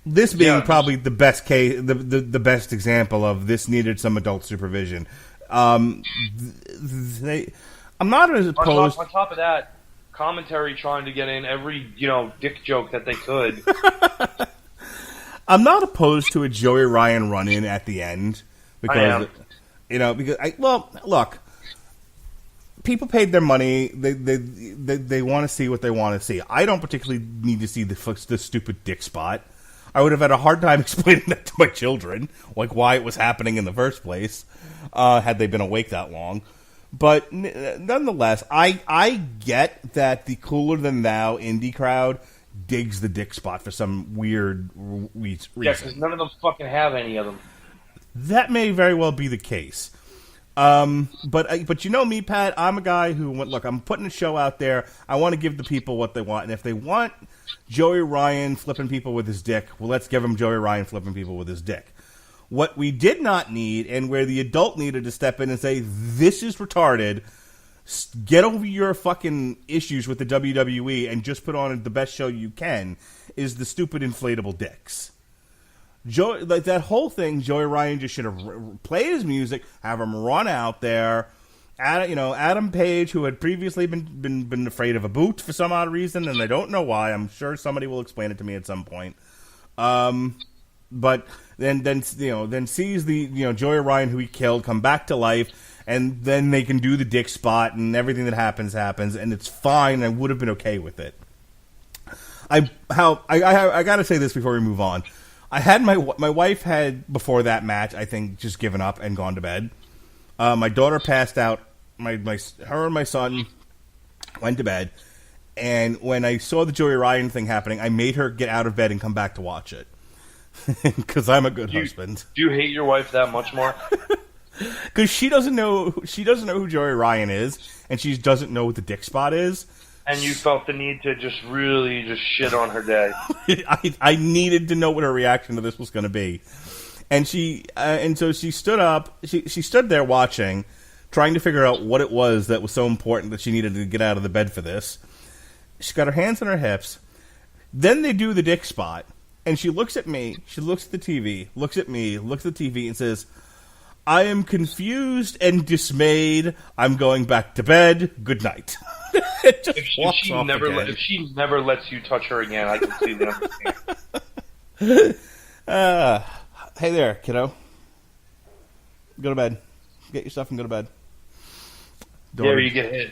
B: This being probably the best case, the best example of this needed some adult supervision. I'm not as opposed.
C: On top of that, commentary trying to get in every dick joke that they could.
B: I'm not opposed to a Joey Ryan run-in at the end because look, people paid their money. They want to see what they want to see. I don't particularly need to see the stupid dick spot. I would have had a hard time explaining that to my children, like why it was happening in the first place, had they been awake that long. But nonetheless, I get that the cooler than thou indie crowd digs the dick spot for some weird reason.
C: Yeah, because none of them fucking have any of them.
B: That may very well be the case. But you know me, Pat, I'm a guy who look, I'm putting a show out there. I want to give the people what they want. And if they want Joey Ryan flipping people with his dick, well, let's give him Joey Ryan flipping people with his dick. What we did not need, and where the adult needed to step in and say, this is retarded, get over your fucking issues with the WWE and just put on the best show you can, is the stupid inflatable dicks. Like that whole thing, Joey Ryan just should have played his music, have him run out there. Adam Page, who had previously been afraid of a boot for some odd reason, and I don't know why. I'm sure somebody will explain it to me at some point. But then sees the Joey Ryan, who he killed, come back to life, and then they can do the dick spot, and everything that happens, and it's fine. I would have been okay with it. I gotta say this before we move on. I had my wife had before that match, I think, just given up and gone to bed. My daughter passed out. Her and my son went to bed, and when I saw the Joey Ryan thing happening, I made her get out of bed and come back to watch it because I'm a good husband.
C: Do you hate your wife that much more?
B: Because she doesn't know who Joey Ryan is, and she doesn't know what the dick spot is.
C: And you felt the need to just really just shit on her day.
B: I needed to know what her reaction to this was going to be. And so she stood up. She stood there watching, trying to figure out what it was that was so important that she needed to get out of the bed for this. She got her hands on her hips. Then they do the dick spot. And she looks at me. She looks at the TV, looks at me, looks at the TV, and says, "I am confused and dismayed. I'm going back to bed. Good night."
C: If she never lets you touch her again, I completely understand.
B: Hey there, kiddo. Go to bed. Get your stuff and go to bed.
C: There you get hit.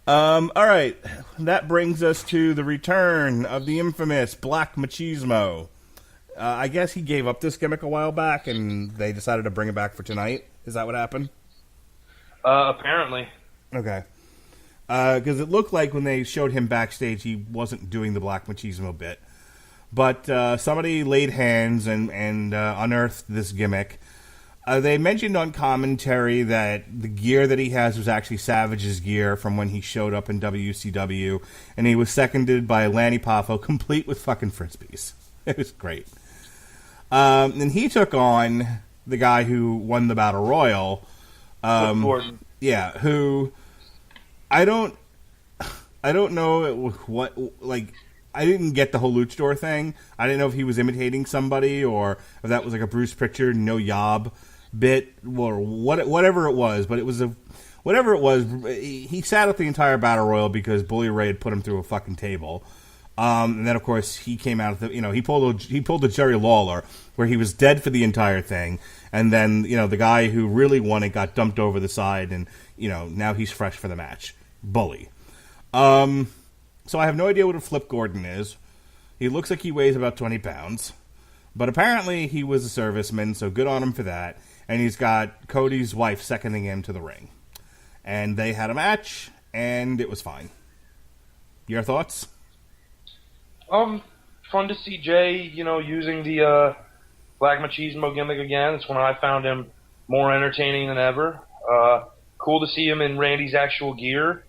B: All right. That brings us to the return of the infamous Black Machismo. I guess he gave up this gimmick a while back, and they decided to bring it back for tonight. Is that what happened?
C: Apparently.
B: Okay. Because it looked like when they showed him backstage, he wasn't doing the Black Machismo bit. But somebody laid hands and unearthed this gimmick. They mentioned on commentary that the gear that he has was actually Savage's gear from when he showed up in WCW, and he was seconded by Lanny Poffo, complete with fucking frisbees. It was great. And he took on the guy who won the Battle Royal.
C: Gordon.
B: Yeah, who I don't know what, like, I didn't get the whole luchador thing. I didn't know if he was imitating somebody or if that was like a Bruce Pritchard no yob bit or whatever it was. But it was whatever it was. He sat up the entire battle royal because Bully Ray had put him through a fucking table. And then of course he came out of the, he pulled a Jerry Lawler where he was dead for the entire thing. And then the guy who really won it got dumped over the side, and now he's fresh for the match. Bully. So I have no idea what a Flip Gordon is. He looks like he weighs about 20 pounds. But apparently he was a serviceman, so good on him for that. And he's got Cody's wife seconding him to the ring. And they had a match, and it was fine. Your thoughts?
C: Fun to see Jay, using the Black Machismo gimmick again. It's when I found him more entertaining than ever. Cool to see him in Randy's actual gear.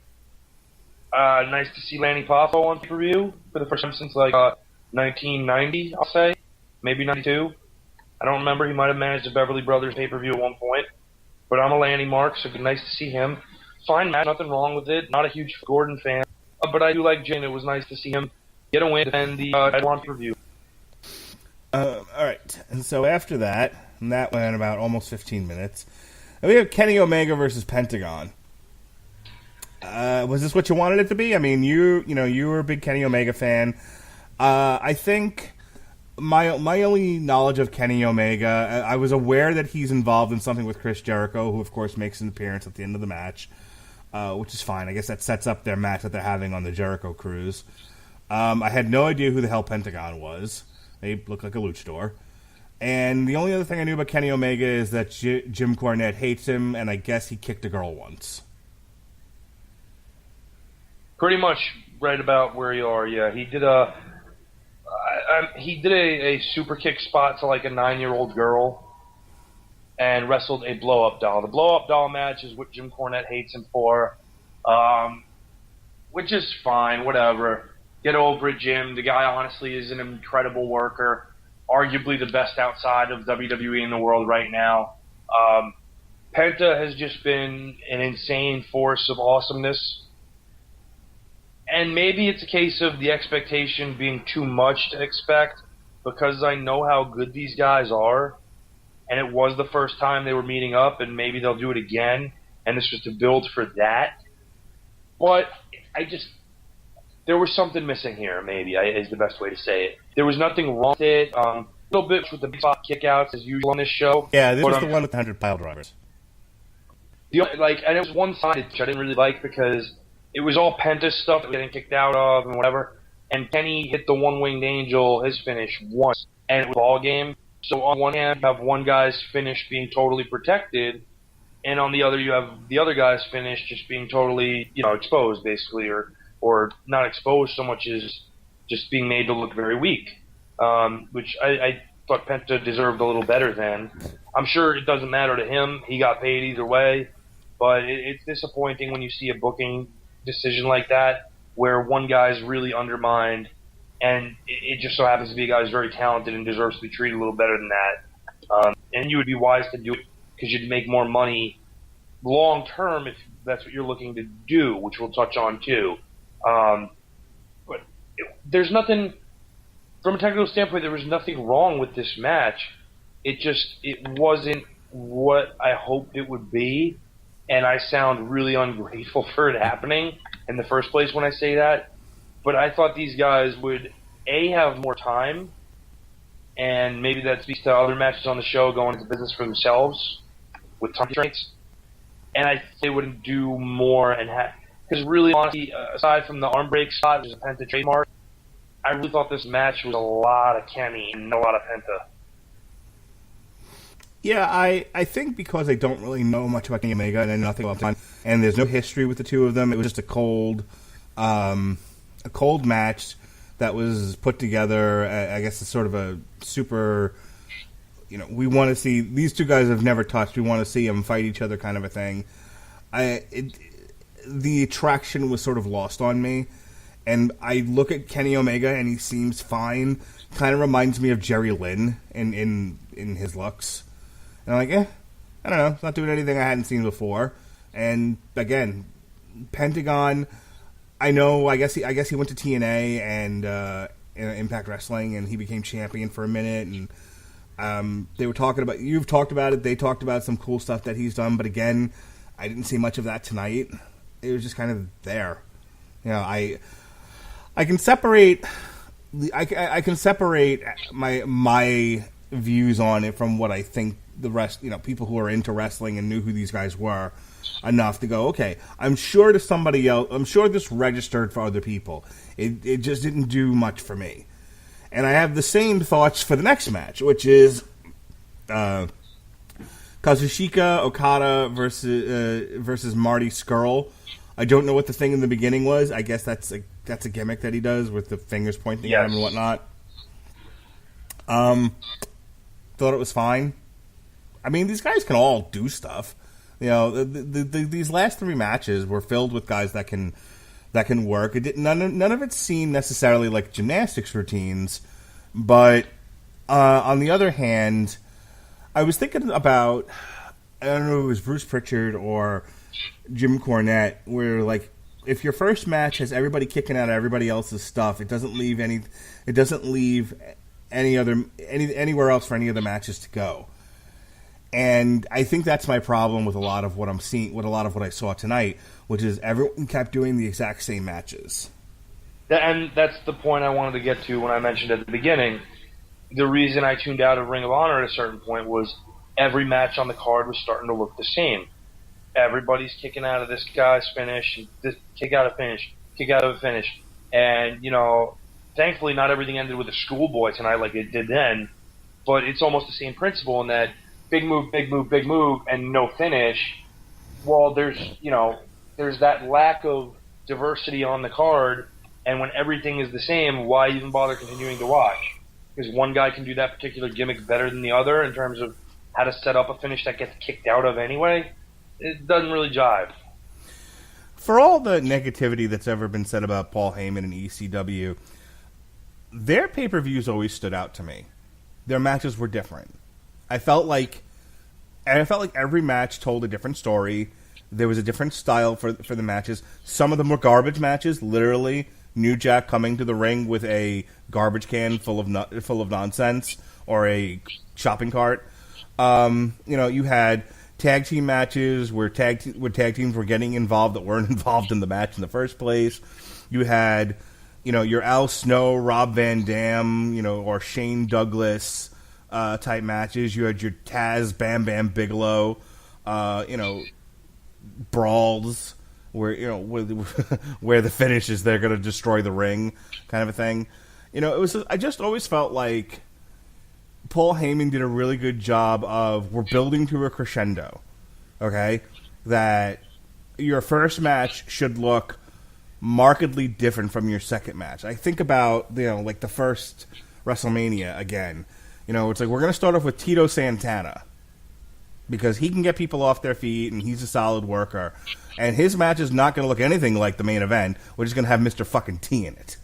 C: Nice to see Lanny Poffo on pay-per-view for the first time since 1990, I'll say. Maybe 92. I don't remember. He might have managed a Beverly Brothers pay-per-view at one point. But I'm a Lanny mark, so nice to see him. Fine match, nothing wrong with it. Not a huge Gordon fan. But I do like Jay, and it was nice to see him get a win and the title on pay-per-view.
B: All right. And so after that, and that went about almost 15 minutes, and we have Kenny Omega versus Pentagon. Was this what you wanted it to be? I mean, you were a big Kenny Omega fan. I think my only knowledge of Kenny Omega, I was aware that he's involved in something with Chris Jericho, who of course makes an appearance at the end of the match, which is fine. I guess that sets up their match that they're having on the Jericho Cruise. I had no idea who the hell Pentagon was. They look like a luchador. And the only other thing I knew about Kenny Omega is that Jim Cornette hates him, and I guess he kicked a girl once.
C: Pretty much right about where you are, yeah. He did a super kick spot to like a 9-year-old girl and wrestled a blow-up doll. The blow-up doll match is what Jim Cornette hates him for, which is fine, whatever. Get over it, Jim. The guy honestly is an incredible worker, arguably the best outside of WWE in the world right now. Penta has just been an insane force of awesomeness. And maybe it's a case of the expectation being too much to expect, because I know how good these guys are, and it was the first time they were meeting up, and maybe they'll do it again, and this was to build for that. But there was something missing here, maybe, is the best way to say it. There was nothing wrong with it. A little bit with the big spot kickouts as usual on this show.
B: Yeah, this was the one with the 100 pile drivers.
C: And it was one-sided, which I didn't really like, because it was all Penta stuff that we getting kicked out of and whatever. And Kenny hit the one-winged angel, his finish, once. And it was a ball game. So on one hand, you have one guy's finish being totally protected. And on the other, you have the other guy's finish just being totally, exposed, basically. Or not exposed so much as just being made to look very weak. Which I thought Penta deserved a little better than. I'm sure it doesn't matter to him. He got paid either way. But it's disappointing when you see a booking decision like that, where one guy's really undermined, and it just so happens to be a guy who's very talented and deserves to be treated a little better than that. And you would be wise to do it because you'd make more money long term if that's what you're looking to do, which we'll touch on too. But there's nothing, from a technical standpoint, there was nothing wrong with this match. It wasn't what I hoped it would be, and I sound really ungrateful for it happening in the first place when I say that. But I thought these guys would, A, have more time, and maybe that speaks to other matches on the show going into business for themselves with time constraints. And I think they wouldn't do more and because really, honestly, aside from the arm break spot, which is a Penta trademark, I really thought this match was a lot of Kenny and not a lot of Penta.
B: Yeah, I think because I don't really know much about Kenny Omega and I know nothing about time, and there's no history with the two of them, it was just a cold match that was put together. I guess it's sort of a super, we want to see, these two guys have never touched, we want to see them fight each other kind of a thing. The attraction was sort of lost on me, and I look at Kenny Omega and he seems fine, kind of reminds me of Jerry Lynn in his looks. And I'm like, I don't know, it's not doing anything I hadn't seen before. And again, Pentagon, I guess he went to TNA and Impact Wrestling, and he became champion for a minute. And they were talking about, you've talked about it, they talked about some cool stuff that he's done, but again, I didn't see much of that tonight. It was just kind of there. I can separate I can separate my views on it from what I think the rest, people who are into wrestling and knew who these guys were enough to go, okay, I'm sure to somebody else, I'm sure this registered for other people. It just didn't do much for me. And I have the same thoughts for the next match, which is Kazuchika Okada versus Marty Scurll. I don't know what the thing in the beginning was. I guess that's a gimmick that he does with the fingers pointing at him and whatnot. Thought it was fine. I mean, these guys can all do stuff. These last three matches were filled with guys that can work. None of it seemed necessarily like gymnastics routines, but on the other hand, I was thinking about, I don't know if it was Bruce Pritchard or Jim Cornette, where like if your first match has everybody kicking out of everybody else's stuff, it doesn't leave anywhere else for any other matches to go. And I think that's my problem with a lot of what I'm seeing, with a lot of what I saw tonight, which is everyone kept doing the exact same matches.
C: And that's the point I wanted to get to when I mentioned at the beginning. The reason I tuned out of Ring of Honor at a certain point was every match on the card was starting to look the same. Everybody's kicking out of this guy's finish, this kick out of finish, kick out of a finish. And, thankfully not everything ended with a schoolboy tonight like it did then, but it's almost the same principle in that big move, big move, big move, and no finish. Well, there's that lack of diversity on the card, and when everything is the same, why even bother continuing to watch? Because one guy can do that particular gimmick better than the other in terms of how to set up a finish that gets kicked out of anyway. It doesn't really jive.
B: For all the negativity that's ever been said about Paul Heyman and ECW, their pay-per-views always stood out to me. Their matches were different. I felt like every match told a different story. There was a different style for the matches. Some of them were garbage matches, literally. New Jack coming to the ring with a garbage can full of nonsense or a shopping cart. You had tag team matches where tag teams were getting involved that weren't involved in the match in the first place. You had, your Al Snow, Rob Van Dam, or Shane Douglas type matches. You had your Taz, Bam Bam Bigelow, brawls where where the finish is they're going to destroy the ring, kind of a thing. I just always felt like Paul Heyman did a really good job of, we're building to a crescendo, okay? That your first match should look markedly different from your second match. I think about, like the first WrestleMania again. It's like, we're going to start off with Tito Santana. because he can get people off their feet, and he's a solid worker. And his match is not going to look anything like the main event. We're just going to have Mr. fucking T in it.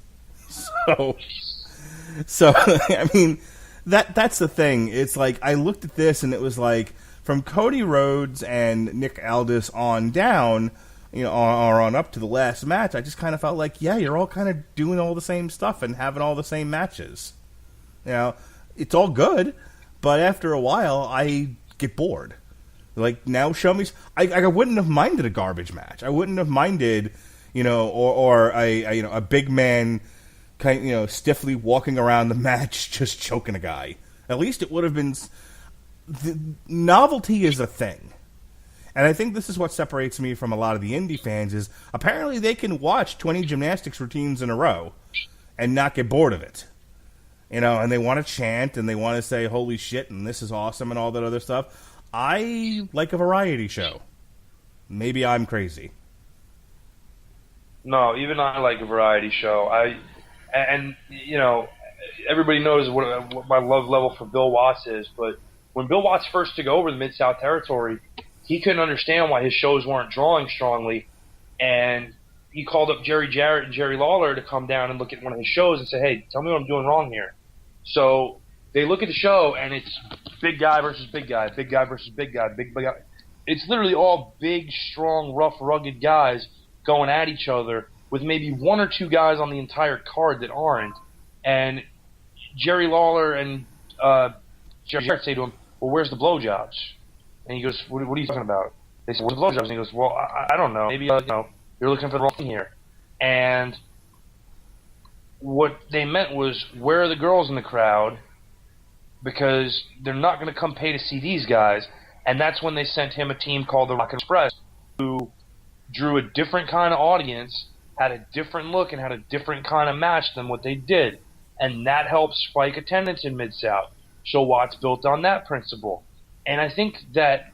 B: So I mean, that's the thing. It's like, I looked at this, and it was like, from Cody Rhodes and Nick Aldis on down, or on up to the last match, I just kind of felt like, yeah, you're all kind of doing all the same stuff and having all the same matches. It's all good, but after a while, I get bored. Like, now show me. I wouldn't have minded a garbage match. I wouldn't have minded, or a big man stiffly walking around the match just choking a guy. At least it would have been. The novelty is a thing. And I think this is what separates me from a lot of the indie fans, is apparently they can watch 20 gymnastics routines in a row and not get bored of it. And they want to chant, and they want to say, holy shit, and this is awesome, and all that other stuff. I like a variety show. Maybe I'm crazy.
C: No, even I like a variety show. Everybody knows what my love level for Bill Watts is, but when Bill Watts first took over the Mid-South Territory, he couldn't understand why his shows weren't drawing strongly, and he called up Jerry Jarrett and Jerry Lawler to come down and look at one of his shows and say, hey, tell me what I'm doing wrong here. So they look at the show, and it's big guy versus big guy, big guy versus big guy, big guy. It's literally all big, strong, rough, rugged guys going at each other with maybe one or two guys on the entire card that aren't. And Jerry Lawler and Jerry Jarrett say to him, well, where's the blowjobs? And he goes, what are you talking about? They said, where's the blowjobs? And he goes, well, I don't know. Maybe, you're looking for the wrong thing here. And what they meant was, where are the girls in the crowd? Because they're not going to come pay to see these guys. And that's when they sent him a team called the Rock Express, who drew a different kind of audience, had a different look, and had a different kind of match than what they did. And that helped spike attendance in Mid-South. So Watts built on that principle. And I think that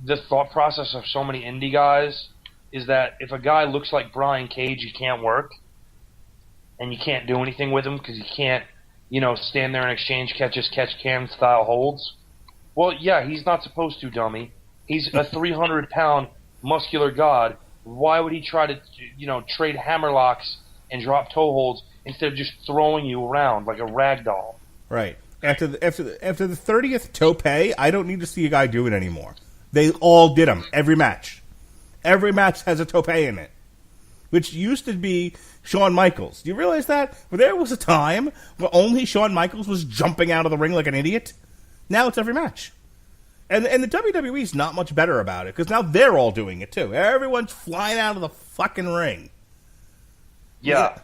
C: the thought process of so many indie guys is that if a guy looks like Brian Cage, you can't work, and you can't do anything with him because you can't, stand there and exchange catches, catch-can style holds. Well, yeah, he's not supposed to, dummy. He's a 300-pound muscular god. Why would he try to, trade hammerlocks and drop toe holds instead of just throwing you around like a rag doll?
B: Right. After the 30th tope, I don't need to see a guy do it anymore. They all did them. Every match. Every match has a tope in it. Which used to be Shawn Michaels. Do you realize that? Well, there was a time where only Shawn Michaels was jumping out of the ring like an idiot. Now it's every match. And the WWE's not much better about it, because now they're all doing it too. Everyone's flying out of the fucking ring.
C: Yeah.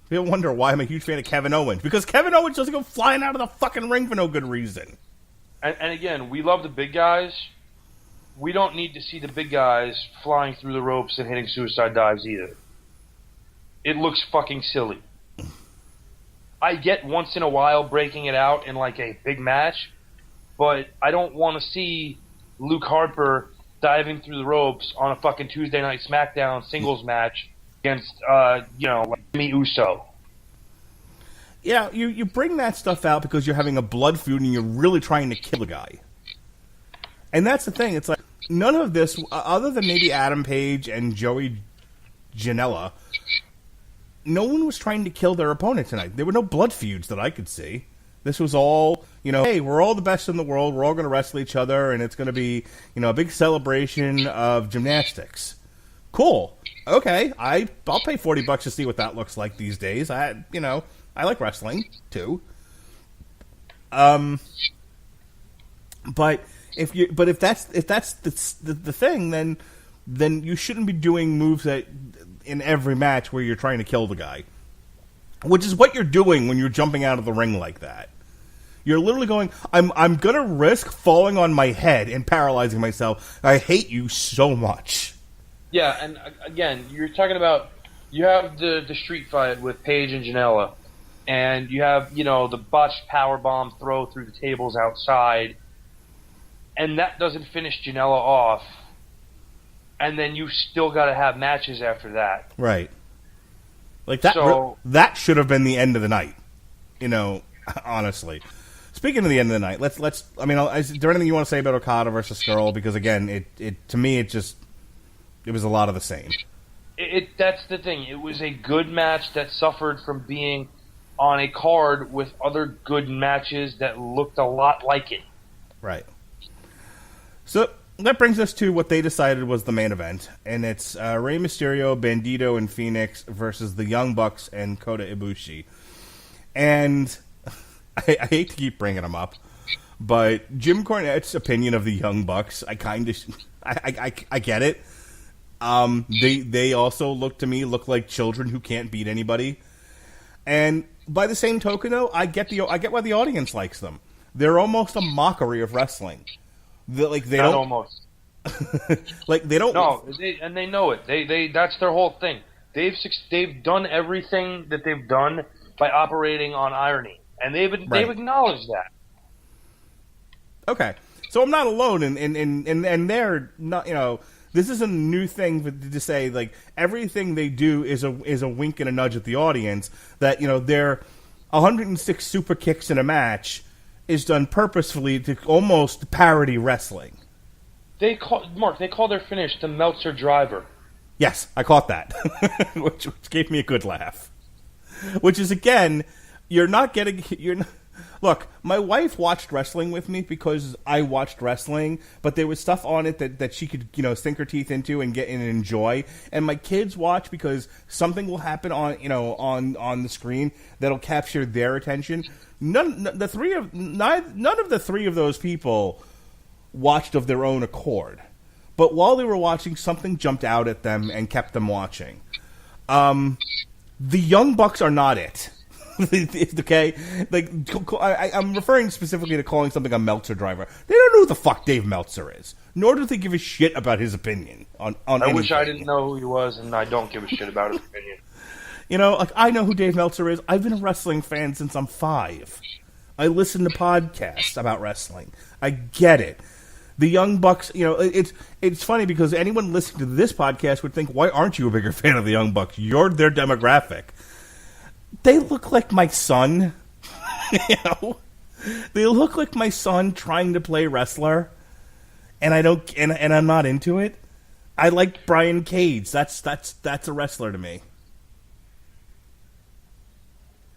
B: You'll wonder why I'm a huge fan of Kevin Owens. Because Kevin Owens doesn't go flying out of the fucking ring for no good reason.
C: And again, we love the big guys. We don't need to see the big guys flying through the ropes and hitting suicide dives either. It looks fucking silly. I get once in a while breaking it out in like a big match, but I don't want to see Luke Harper diving through the ropes on a fucking Tuesday Night SmackDown singles match against, like Jimmy Uso.
B: Yeah, you bring that stuff out because you're having a blood feud and you're really trying to kill a guy. And that's the thing. It's like, none of this, other than maybe Adam Page and Joey Janela, no one was trying to kill their opponent tonight. There were no blood feuds that I could see. This was all, hey, we're all the best in the world. We're all going to wrestle each other, and it's going to be, a big celebration of gymnastics. Cool. Okay, I'll pay $40 to see what that looks like these days. I like wrestling too. But if that's the thing, then you shouldn't be doing moves that in every match where you're trying to kill the guy, which is what you're doing when you're jumping out of the ring like that. You're literally going, I'm gonna risk falling on my head and paralyzing myself. I hate you so much.
C: Yeah, and again, you're talking about, you have the street fight with Paige and Janela, and you have, the botched powerbomb throw through the tables outside, and that doesn't finish Janela off, and then you still got to have matches after that. Right.
B: Like that. So, that should have been the end of the night. Honestly. speaking of the end of the night, let's. I mean, is there anything you want to say about Okada versus Skrull? Because again, it to me, it was a lot of the same.
C: That's the thing. It was a good match that suffered from being on a card with other good matches that looked a lot like it.
B: Right. So that brings us to what they decided was the main event, and it's Rey Mysterio, Bandito, and Phoenix versus the Young Bucks and Kota Ibushi. And I hate to keep bringing them up, but Jim Cornette's opinion of the Young Bucks, I get it. They also look like children who can't beat anybody. And by the same token, though, I get why the audience likes them. They're almost a mockery of wrestling. They don't
C: almost.
B: they don't.
C: No, and they know it. They that's their whole thing. They've done everything that they've done by operating on irony, and they've acknowledged that.
B: Okay, so I'm not alone, and they're not. You know, this isn't a new thing to say. Like everything they do is a wink and a nudge at the audience. That their 106 super kicks in a match is done purposefully to almost parody wrestling.
C: They call their finish the Meltzer Driver.
B: Yes, I caught that, which gave me a good laugh. Which is, again, Look, my wife watched wrestling with me because I watched wrestling, but there was stuff on it that she could, sink her teeth into and get in and enjoy. And my kids watch because something will happen on the screen that'll capture their attention. None of the three of those people watched of their own accord. But while they were watching, something jumped out at them and kept them watching. The Young Bucks are not it. Okay? I'm referring specifically to calling something a Meltzer driver. They don't know who the fuck Dave Meltzer is. Nor do they give a shit about his opinion on anything.
C: Wish I didn't know who he was, and I don't give a shit about his opinion.
B: I know who Dave Meltzer is. I've been a wrestling fan since I'm 5. I listen to podcasts about wrestling. I get it. The Young Bucks, it's funny because anyone listening to this podcast would think, why aren't you a bigger fan of the Young Bucks? You're their demographic. They look like my son. They look like my son trying to play wrestler, and I'm not into it. I like Brian Cage. That's a wrestler to me.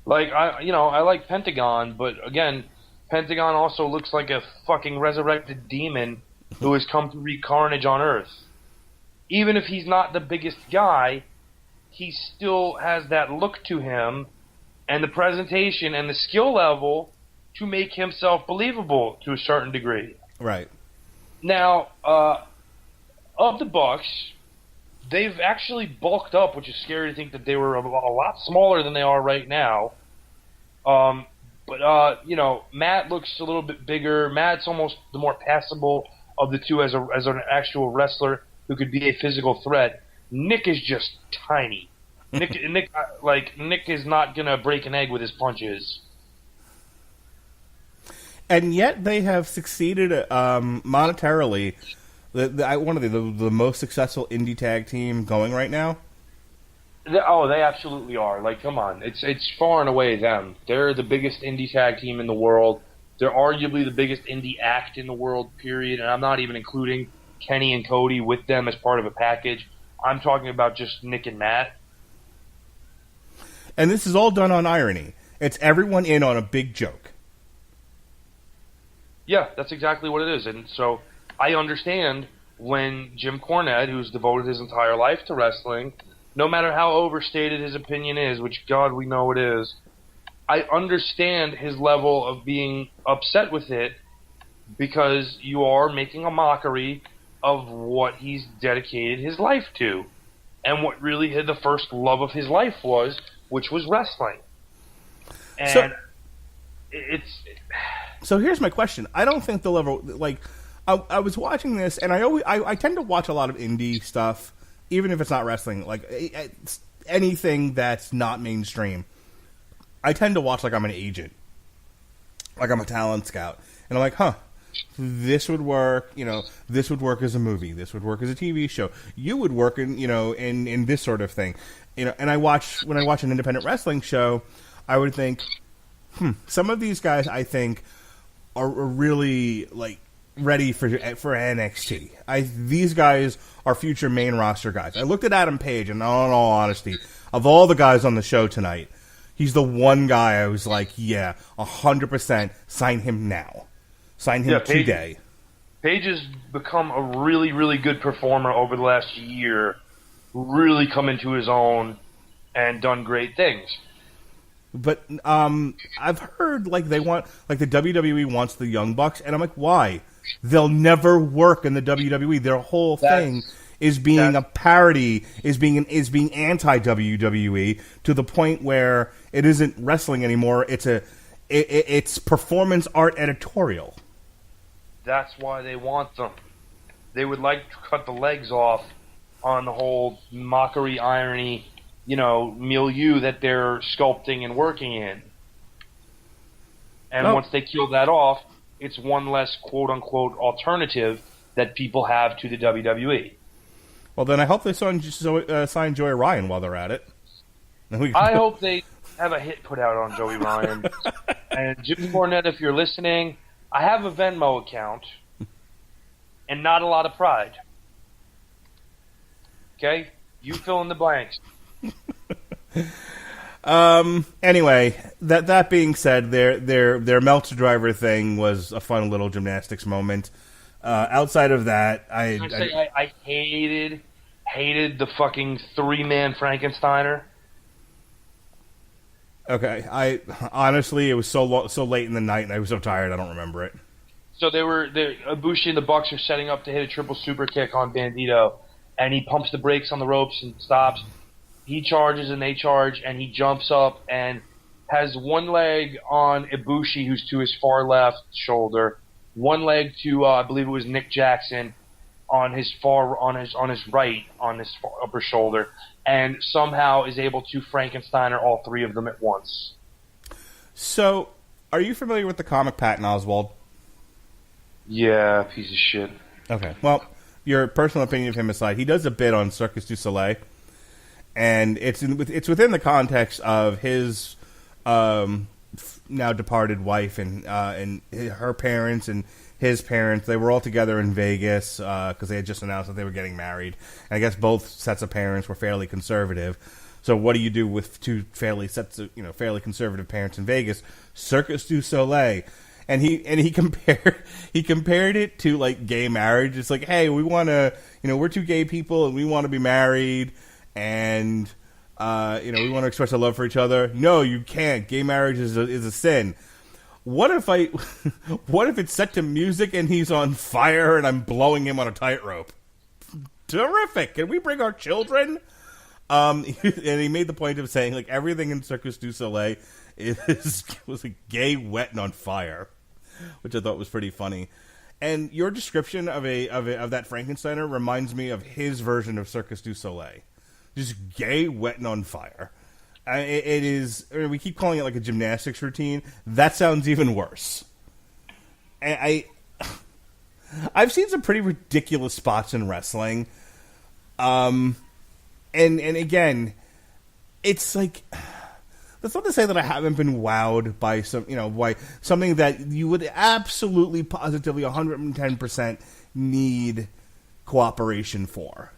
C: I like Pentagon, but again, Pentagon also looks like a fucking resurrected demon who has come to wreak carnage on Earth. Even if he's not the biggest guy, he still has that look to him and the presentation and the skill level to make himself believable to a certain degree.
B: Right.
C: Now, of the Bucks, they've actually bulked up, which is scary to think that they were a lot smaller than they are right now. But Matt looks a little bit bigger. Matt's almost the more passable of the two as an actual wrestler who could be a physical threat. Nick is just tiny. Nick is not gonna break an egg with his punches.
B: And yet they have succeeded monetarily. One of the most successful indie tag team going right now.
C: They absolutely are. Like, come on, it's far and away them. They're the biggest indie tag team in the world. They're arguably the biggest indie act in the world. Period. And I'm not even including Kenny and Cody with them as part of a package. I'm talking about just Nick and Matt.
B: And this is all done on irony. It's everyone in on a big joke.
C: Yeah, that's exactly what it is. And so I understand when Jim Cornette, who's devoted his entire life to wrestling, no matter how overstated his opinion is, which God we know it is, I understand his level of being upset with it because you are making a mockery of what he's dedicated his life to and what really the first love of his life was, which was wrestling. And
B: So here's my question. I don't think they'll ever, I was watching this, and I tend to watch a lot of indie stuff, even if it's not wrestling, anything that's not mainstream. I tend to watch like I'm an agent, like I'm a talent scout, and I'm like, this would work. This would work as a movie. This would work as a TV show. You would work in this sort of thing. And when I watch an independent wrestling show, I would think, some of these guys I think are really like ready for NXT. These guys are future main roster guys. I looked at Adam Page, and in all honesty, of all the guys on the show tonight, he's the one guy I was like, yeah, 100% sign him now. Sign him today.
C: Page has become a really, really good performer over the last year. Really come into his own and done great things.
B: But I've heard like the WWE wants the Young Bucks, and I'm like, why? They'll never work in the WWE. Their whole thing is being a parody, is being anti WWE to the point where it isn't wrestling anymore. It's performance art editorial.
C: That's why they want them. They would like to cut the legs off on the whole mockery, irony, milieu that they're sculpting and working in. And once they kill that off, it's one less quote-unquote alternative that people have to the WWE.
B: Well, then I hope they sign Joey Ryan while they're at it.
C: I hope they have a hit put out on Joey Ryan. And Jim Cornette, if you're listening, I have a Venmo account and not a lot of pride. Okay? You fill in the blanks.
B: Anyway, that being said, their Meltzer driver thing was a fun little gymnastics moment. Outside of that,
C: I hated the fucking 3-man Frankensteiner.
B: Okay, honestly, it was so late in the night, and I was so tired, I don't remember it.
C: So Ibushi and the Bucks are setting up to hit a triple super kick on Bandito, and he pumps the brakes on the ropes and stops. He charges and they charge, and he jumps up and has one leg on Ibushi, who's to his far left shoulder, one leg to I believe it was Nick Jackson on his right on his upper shoulder, and somehow is able to Frankensteiner all three of them at once.
B: So, are you familiar with the comic Patton Oswalt?
C: Yeah, piece of shit.
B: Okay, well, your personal opinion of him aside, he does a bit on Circus du Soleil, and it's within the context of his now departed wife and her parents and his parents. They were all together in Vegas because they had just announced that they were getting married. And I guess both sets of parents were fairly conservative. So what do you do with two fairly conservative parents in Vegas? Circus du Soleil. And he compared it to like gay marriage. It's like, hey, we want to, we're two gay people and we want to be married, and we want to express our love for each other. No, you can't. Gay marriage is a sin. What if it's set to music and he's on fire and I'm blowing him on a tightrope? Terrific. Can we bring our children? And he made the point of saying like everything in Circus du Soleil was like gay, wet, and on fire, which I thought was pretty funny. And your description of that Frankensteiner reminds me of his version of Circus du Soleil, just gay, wet, and on fire. It is. I mean, we keep calling it like a gymnastics routine. That sounds even worse. And I've seen some pretty ridiculous spots in wrestling. And again, it's like, that's not to say that I haven't been wowed by something that you would absolutely, positively, 110% need cooperation for.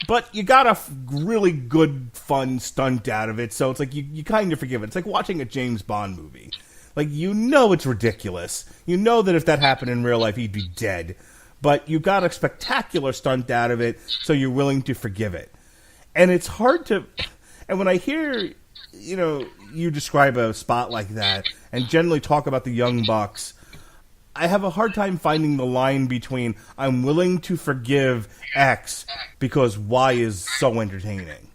B: But you got a really good, fun stunt out of it, so it's like you kind of forgive it. It's like watching a James Bond movie. Like, it's ridiculous. You know that if that happened in real life, he'd be dead. But you got a spectacular stunt out of it, so you're willing to forgive it. And it's hard to... And when I hear, you describe a spot like that, and generally talk about the Young Bucks, I have a hard time finding the line between I'm willing to forgive X because Y is so entertaining.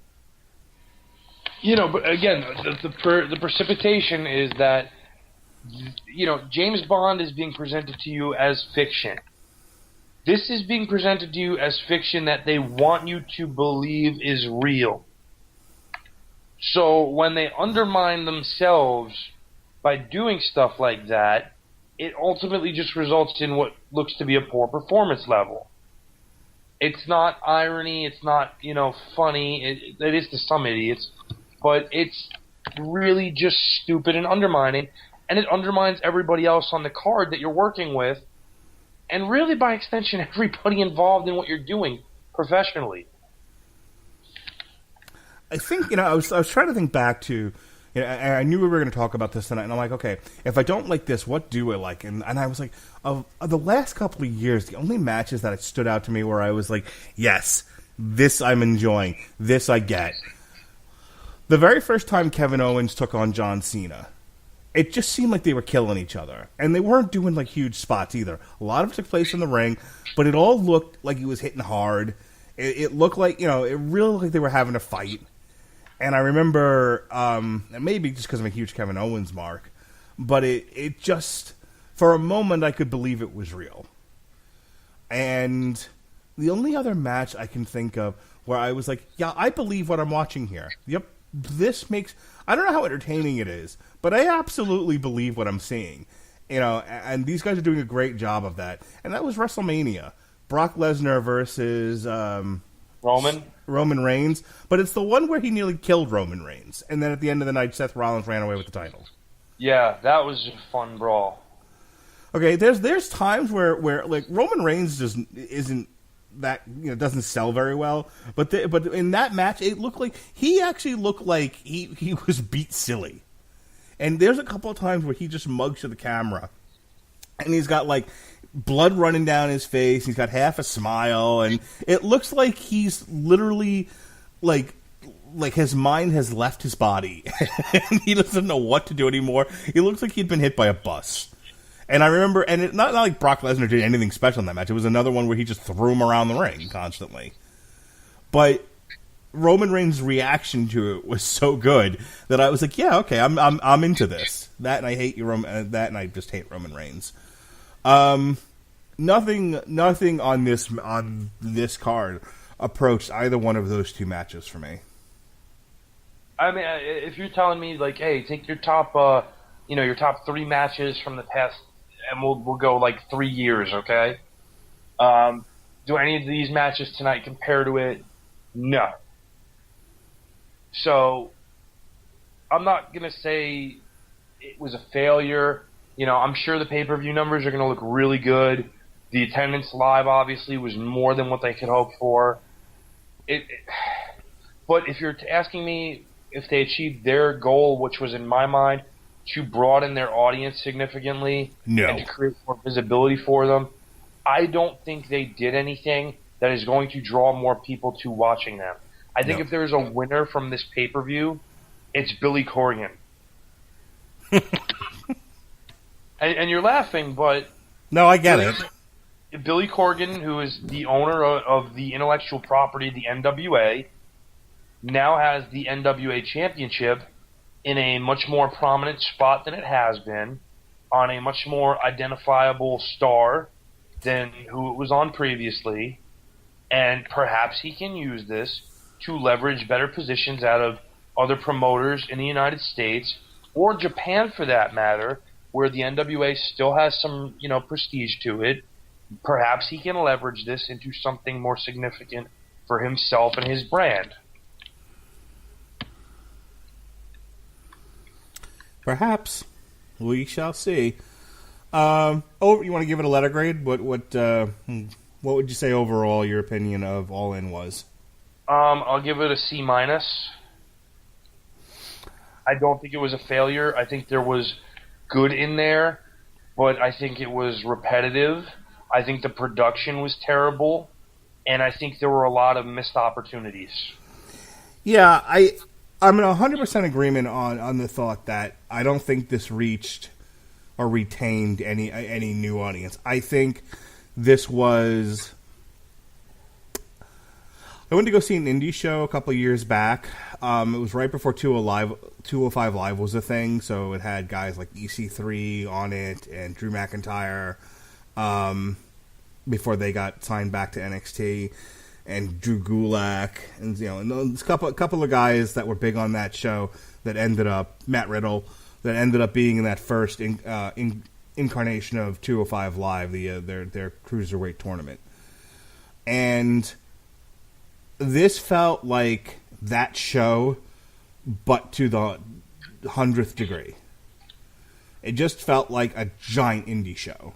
C: But again, the precipitation is that, James Bond is being presented to you as fiction. This is being presented to you as fiction that they want you to believe is real. So when they undermine themselves by doing stuff like that, it ultimately just results in what looks to be a poor performance level. It's not irony, it's not, funny, it is to some idiots, but it's really just stupid and undermining, and it undermines everybody else on the card that you're working with, and really, by extension, everybody involved in what you're doing professionally.
B: I think, I was trying to think back to, I knew we were going to talk about this tonight, and I'm like, okay, if I don't like this, what do I like? And I was like, of the last couple of years, the only matches that stood out to me where I was like, yes, this I'm enjoying, this I get. The very first time Kevin Owens took on John Cena, it just seemed like they were killing each other. And they weren't doing, like, huge spots either. A lot of it took place in the ring, but it all looked like he was hitting hard. It looked like, it really looked like they were having a fight. And I remember, and maybe just because I'm a huge Kevin Owens mark, but it just, for a moment, I could believe it was real. And the only other match I can think of where I was like, yeah, I believe what I'm watching here. Yep, this makes, I don't know how entertaining it is, but I absolutely believe what I'm seeing. And these guys are doing a great job of that. And that was WrestleMania. Brock Lesnar versus Roman Reigns, but it's the one where he nearly killed Roman Reigns, and then at the end of the night, Seth Rollins ran away with the title.
C: Yeah, that was a fun brawl.
B: Okay, there's times where like Roman Reigns just isn't that doesn't sell very well, but in that match, it looked like he actually looked like he was beat silly, and there's a couple of times where he just mugs to the camera, and he's got like blood running down his face. He's got half a smile, and it looks like he's literally like his mind has left his body, and he doesn't know what to do anymore. He looks like he'd been hit by a bus. And I remember, and it not like Brock Lesnar did anything special in that match. It was another one where he just threw him around the ring constantly. But Roman Reigns' reaction to it was so good that I was like, yeah, okay, I'm into this. That and I hate that and I just hate Roman Reigns. Nothing on this card approached either one of those two matches for me.
C: I mean, if you're telling me like, hey, take your top, your top 3 matches from the past, and we'll go like 3 years, okay? Do any of these matches tonight compare to it? No. So I'm not gonna say it was a failure. I'm sure the pay-per-view numbers are going to look really good. The attendance live, obviously, was more than what they could hope for. But if you're asking me if they achieved their goal, which was, in my mind, to broaden their audience significantly and to create more visibility for them, I don't think they did anything that is going to draw more people to watching them. I think if there's a winner from this pay-per-view, it's Billy Corgan. And you're laughing, but...
B: No, I get it.
C: Billy Corgan, who is the owner of the intellectual property, the NWA, now has the NWA Championship in a much more prominent spot than it has been, on a much more identifiable star than who it was on previously, and perhaps he can use this to leverage better positions out of other promoters in the United States, or Japan for that matter, where the NWA still has some, prestige to it. Perhaps he can leverage this into something more significant for himself and his brand.
B: Perhaps. We shall see. You want to give it a letter grade? What would you say overall your opinion of All In was?
C: I'll give it a C-. I don't think it was a failure. I think there was good in there, but I think it was repetitive. I think the production was terrible, and I think there were a lot of missed opportunities. Yeah,
B: I'm in 100% agreement on the thought that I don't think this reached or retained any new audience. I think this was... I went to go see an indie show a couple of years back. It was right before 205 Live was a thing, so it had guys like EC3 on it and Drew McIntyre before they got signed back to NXT, and Drew Gulak, and and a couple of guys that were big on that show that ended up, Matt Riddle, that ended up being in that first incarnation of 205 Live, their cruiserweight tournament, and this felt like that show, but to the 100th degree. It just felt like a giant indie show.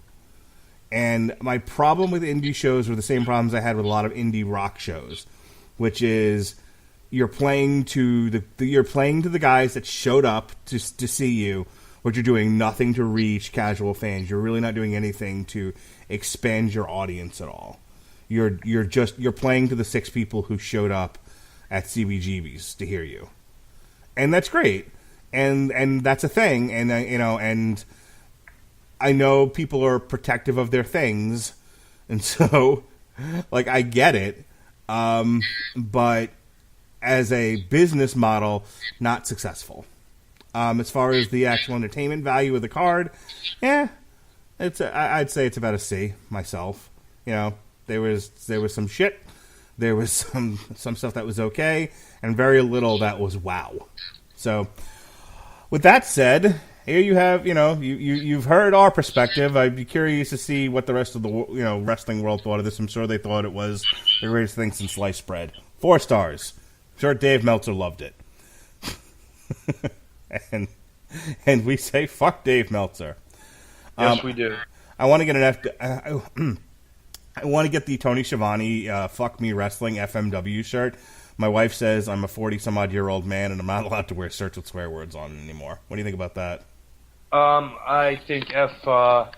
B: And my problem with indie shows were the same problems I had with a lot of indie rock shows, which is you're playing to the guys that showed up to see you, but you're doing nothing to reach casual fans. You're really not doing anything to expand your audience at all. You're playing to the 6 people who showed up at CBGB's to hear you, and that's great, and that's a thing, and and I know people are protective of their things, and so like I get it, but as a business model, not successful. As far as the actual entertainment value of the card, I'd say it's about a C myself. There was some shit. There was some stuff that was okay, and very little that was wow. So, with that said, here you have, you've heard our perspective. I'd be curious to see what the rest of the wrestling world thought of this. I'm sure they thought it was the greatest thing since sliced bread. 4 stars. I'm sure Dave Meltzer loved it. and we say fuck Dave Meltzer.
C: Yes, we do.
B: I want to get I want to get the Tony Schiavone "Fuck Me Wrestling" FMW shirt. My wife says I'm a 40-some-odd-year-old man and I'm not allowed to wear shirts with swear words on it anymore. What do you think about that?
C: I think FMR,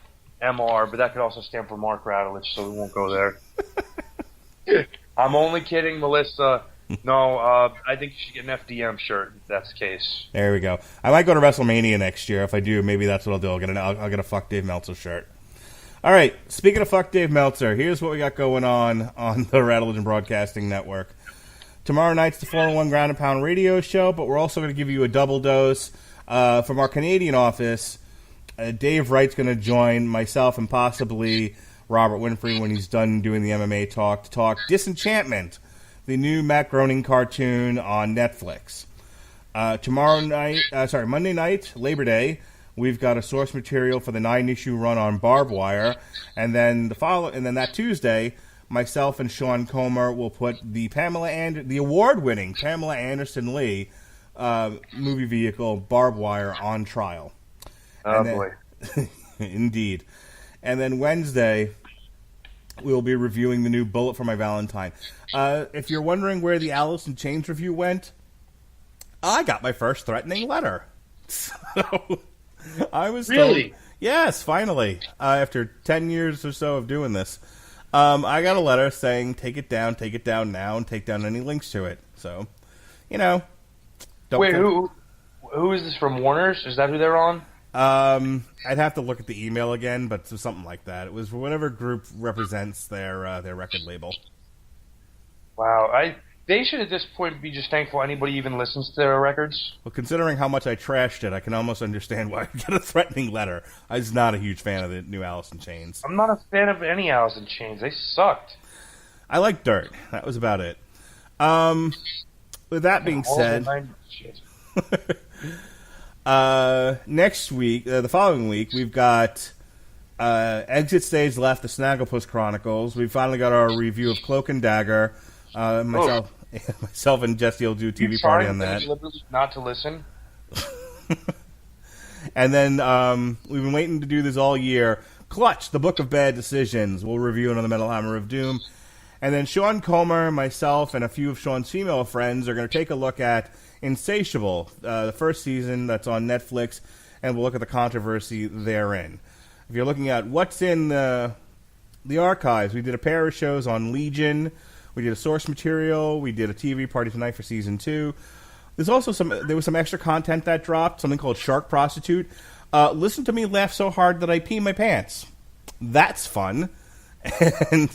C: but that could also stand for Mark Radulich, so we won't go there. I'm only kidding, Melissa. No, I think you should get an FDM shirt if that's the case.
B: There we go. I might go to WrestleMania next year. If I do, maybe that's what I'll do. I'll get a Fuck Dave Meltzer shirt. All right, speaking of Fuck Dave Meltzer, here's what we got going on the Rattlegion Broadcasting Network. Tomorrow night's the 401 Ground and Pound radio show, but we're also going to give you a double dose from our Canadian office. Dave Wright's going to join myself and possibly Robert Winfrey when he's done doing the MMA talk to talk Disenchantment, the new Matt Groening cartoon on Netflix. Monday night, Labor Day, we've got a source material for the 9-issue run on Barbed Wire, and then that Tuesday, myself and Sean Comer will put the award-winning Pamela Anderson Lee movie vehicle Barbed Wire on trial.
C: Boy.
B: Indeed. And then Wednesday, we'll be reviewing the new Bullet for My Valentine. If you're wondering where the Alice in Chains review went, I got my first threatening letter. So I was
C: really?
B: Told, yes, finally. After 10 years or so of doing this, I got a letter saying take it down now, and take down any links to it. So, don't.
C: Wait, who is this from? Warner's? Is that who they're on?
B: I'd have to look at the email again, but something like that. It was whatever group represents their record label.
C: Wow, they should at this point be just thankful anybody even listens to their records.
B: Well, considering how much I trashed it, I can almost understand why I get a threatening letter. I was not a huge fan of the new Alice in Chains.
C: I'm not a fan of any Alice in Chains. They sucked.
B: I like Dirt. That was about it. With that being said, next week, the following week, we've got Exit Stage Left, the Snagglepuss Chronicles. We finally got our review of Cloak and Dagger. Myself and Jesse will do a TV party on that.
C: Not to listen.
B: And then we've been waiting to do this all year. Clutch, the Book of Bad Decisions. We'll review it on the Metal Hammer of Doom. And then Sean Comer, myself, and a few of Sean's female friends are going to take a look at Insatiable, the first season that's on Netflix, and we'll look at the controversy therein. If you're looking at what's in the archives, we did a pair of shows on Legion. We did a source material. We did a TV party tonight for season 2. There was some extra content that dropped, something called Shark Prostitute. Listen to me laugh so hard that I pee my pants. That's fun. And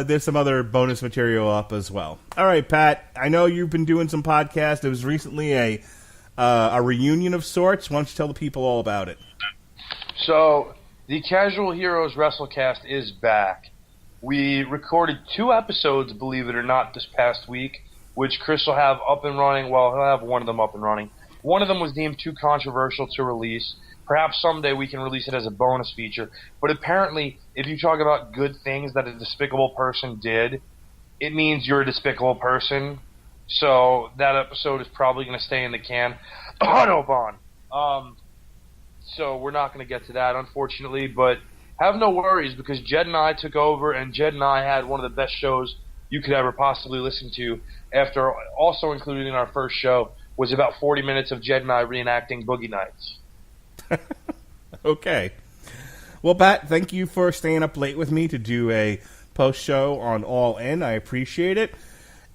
B: there's some other bonus material up as well. All right, Pat, I know you've been doing some podcasts. There was recently a reunion of sorts. Why don't you tell the people all about it?
C: So, the Casual Heroes WrestleCast is back. We recorded 2 episodes, believe it or not, this past week, which Chris will have up and running. Well, he'll have one of them up and running. One of them was deemed too controversial to release. Perhaps someday we can release it as a bonus feature. But apparently, if you talk about good things that a despicable person did, it means you're a despicable person. So that episode is probably going to stay in the can. Autobahn. so we're not going to get to that, unfortunately. But have no worries, because Jed and I took over, and Jed and I had one of the best shows you could ever possibly listen to. After also included in our first show was about 40 minutes of Jed and I reenacting Boogie Nights.
B: Okay. Well, Pat, thank you for staying up late with me to do a post-show on All In. I appreciate it.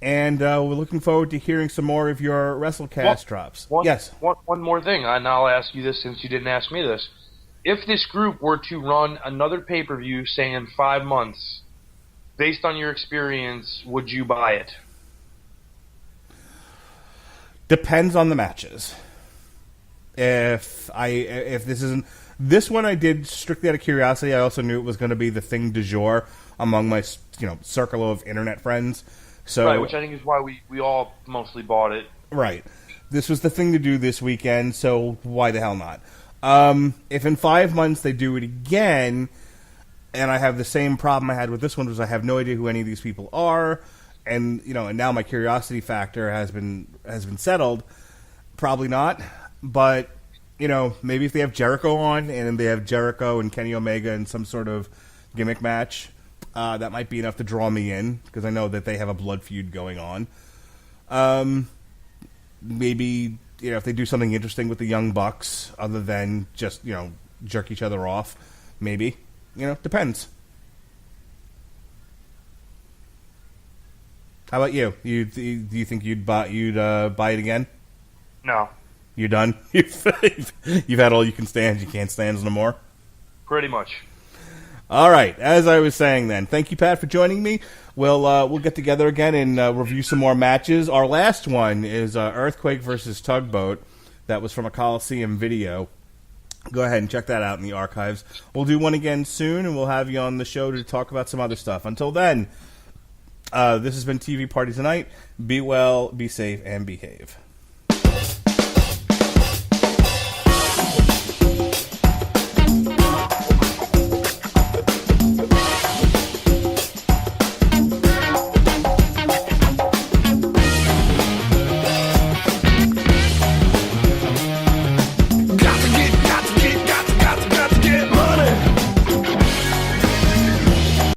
B: And we're looking forward to hearing some more of your WrestleCast drops. Yes.
C: One more thing, and I'll ask you this since you didn't ask me this. If this group were to run another pay-per-view, say in 5 months, based on your experience, would you buy it?
B: Depends on the matches. If this isn't... This one I did strictly out of curiosity. I also knew it was going to be the thing du jour among my circle of internet friends. So,
C: right, which I think is why we all mostly bought it.
B: Right. This was the thing to do this weekend, so why the hell not? If in 5 months they do it again, and I have the same problem I had with this one, was I have no idea who any of these people are, and and now my curiosity factor has been settled. Probably not, but maybe if they have Jericho on, and they have Jericho and Kenny Omega in some sort of gimmick match, that might be enough to draw me in, because I know that they have a blood feud going on. Maybe if they do something interesting with the Young Bucks, other than just jerk each other off, maybe depends. How about you? Do you think you'd buy it again?
C: No.
B: You're done? You've had all you can stand. You can't stand no more?
C: Pretty much.
B: All right. As I was saying then, thank you, Pat, for joining me. We'll get together again and review some more matches. Our last one is Earthquake versus Tugboat. That was from a Coliseum video. Go ahead and check that out in the archives. We'll do one again soon, and we'll have you on the show to talk about some other stuff. Until then, this has been TV Party Tonight. Be well, be safe, and behave.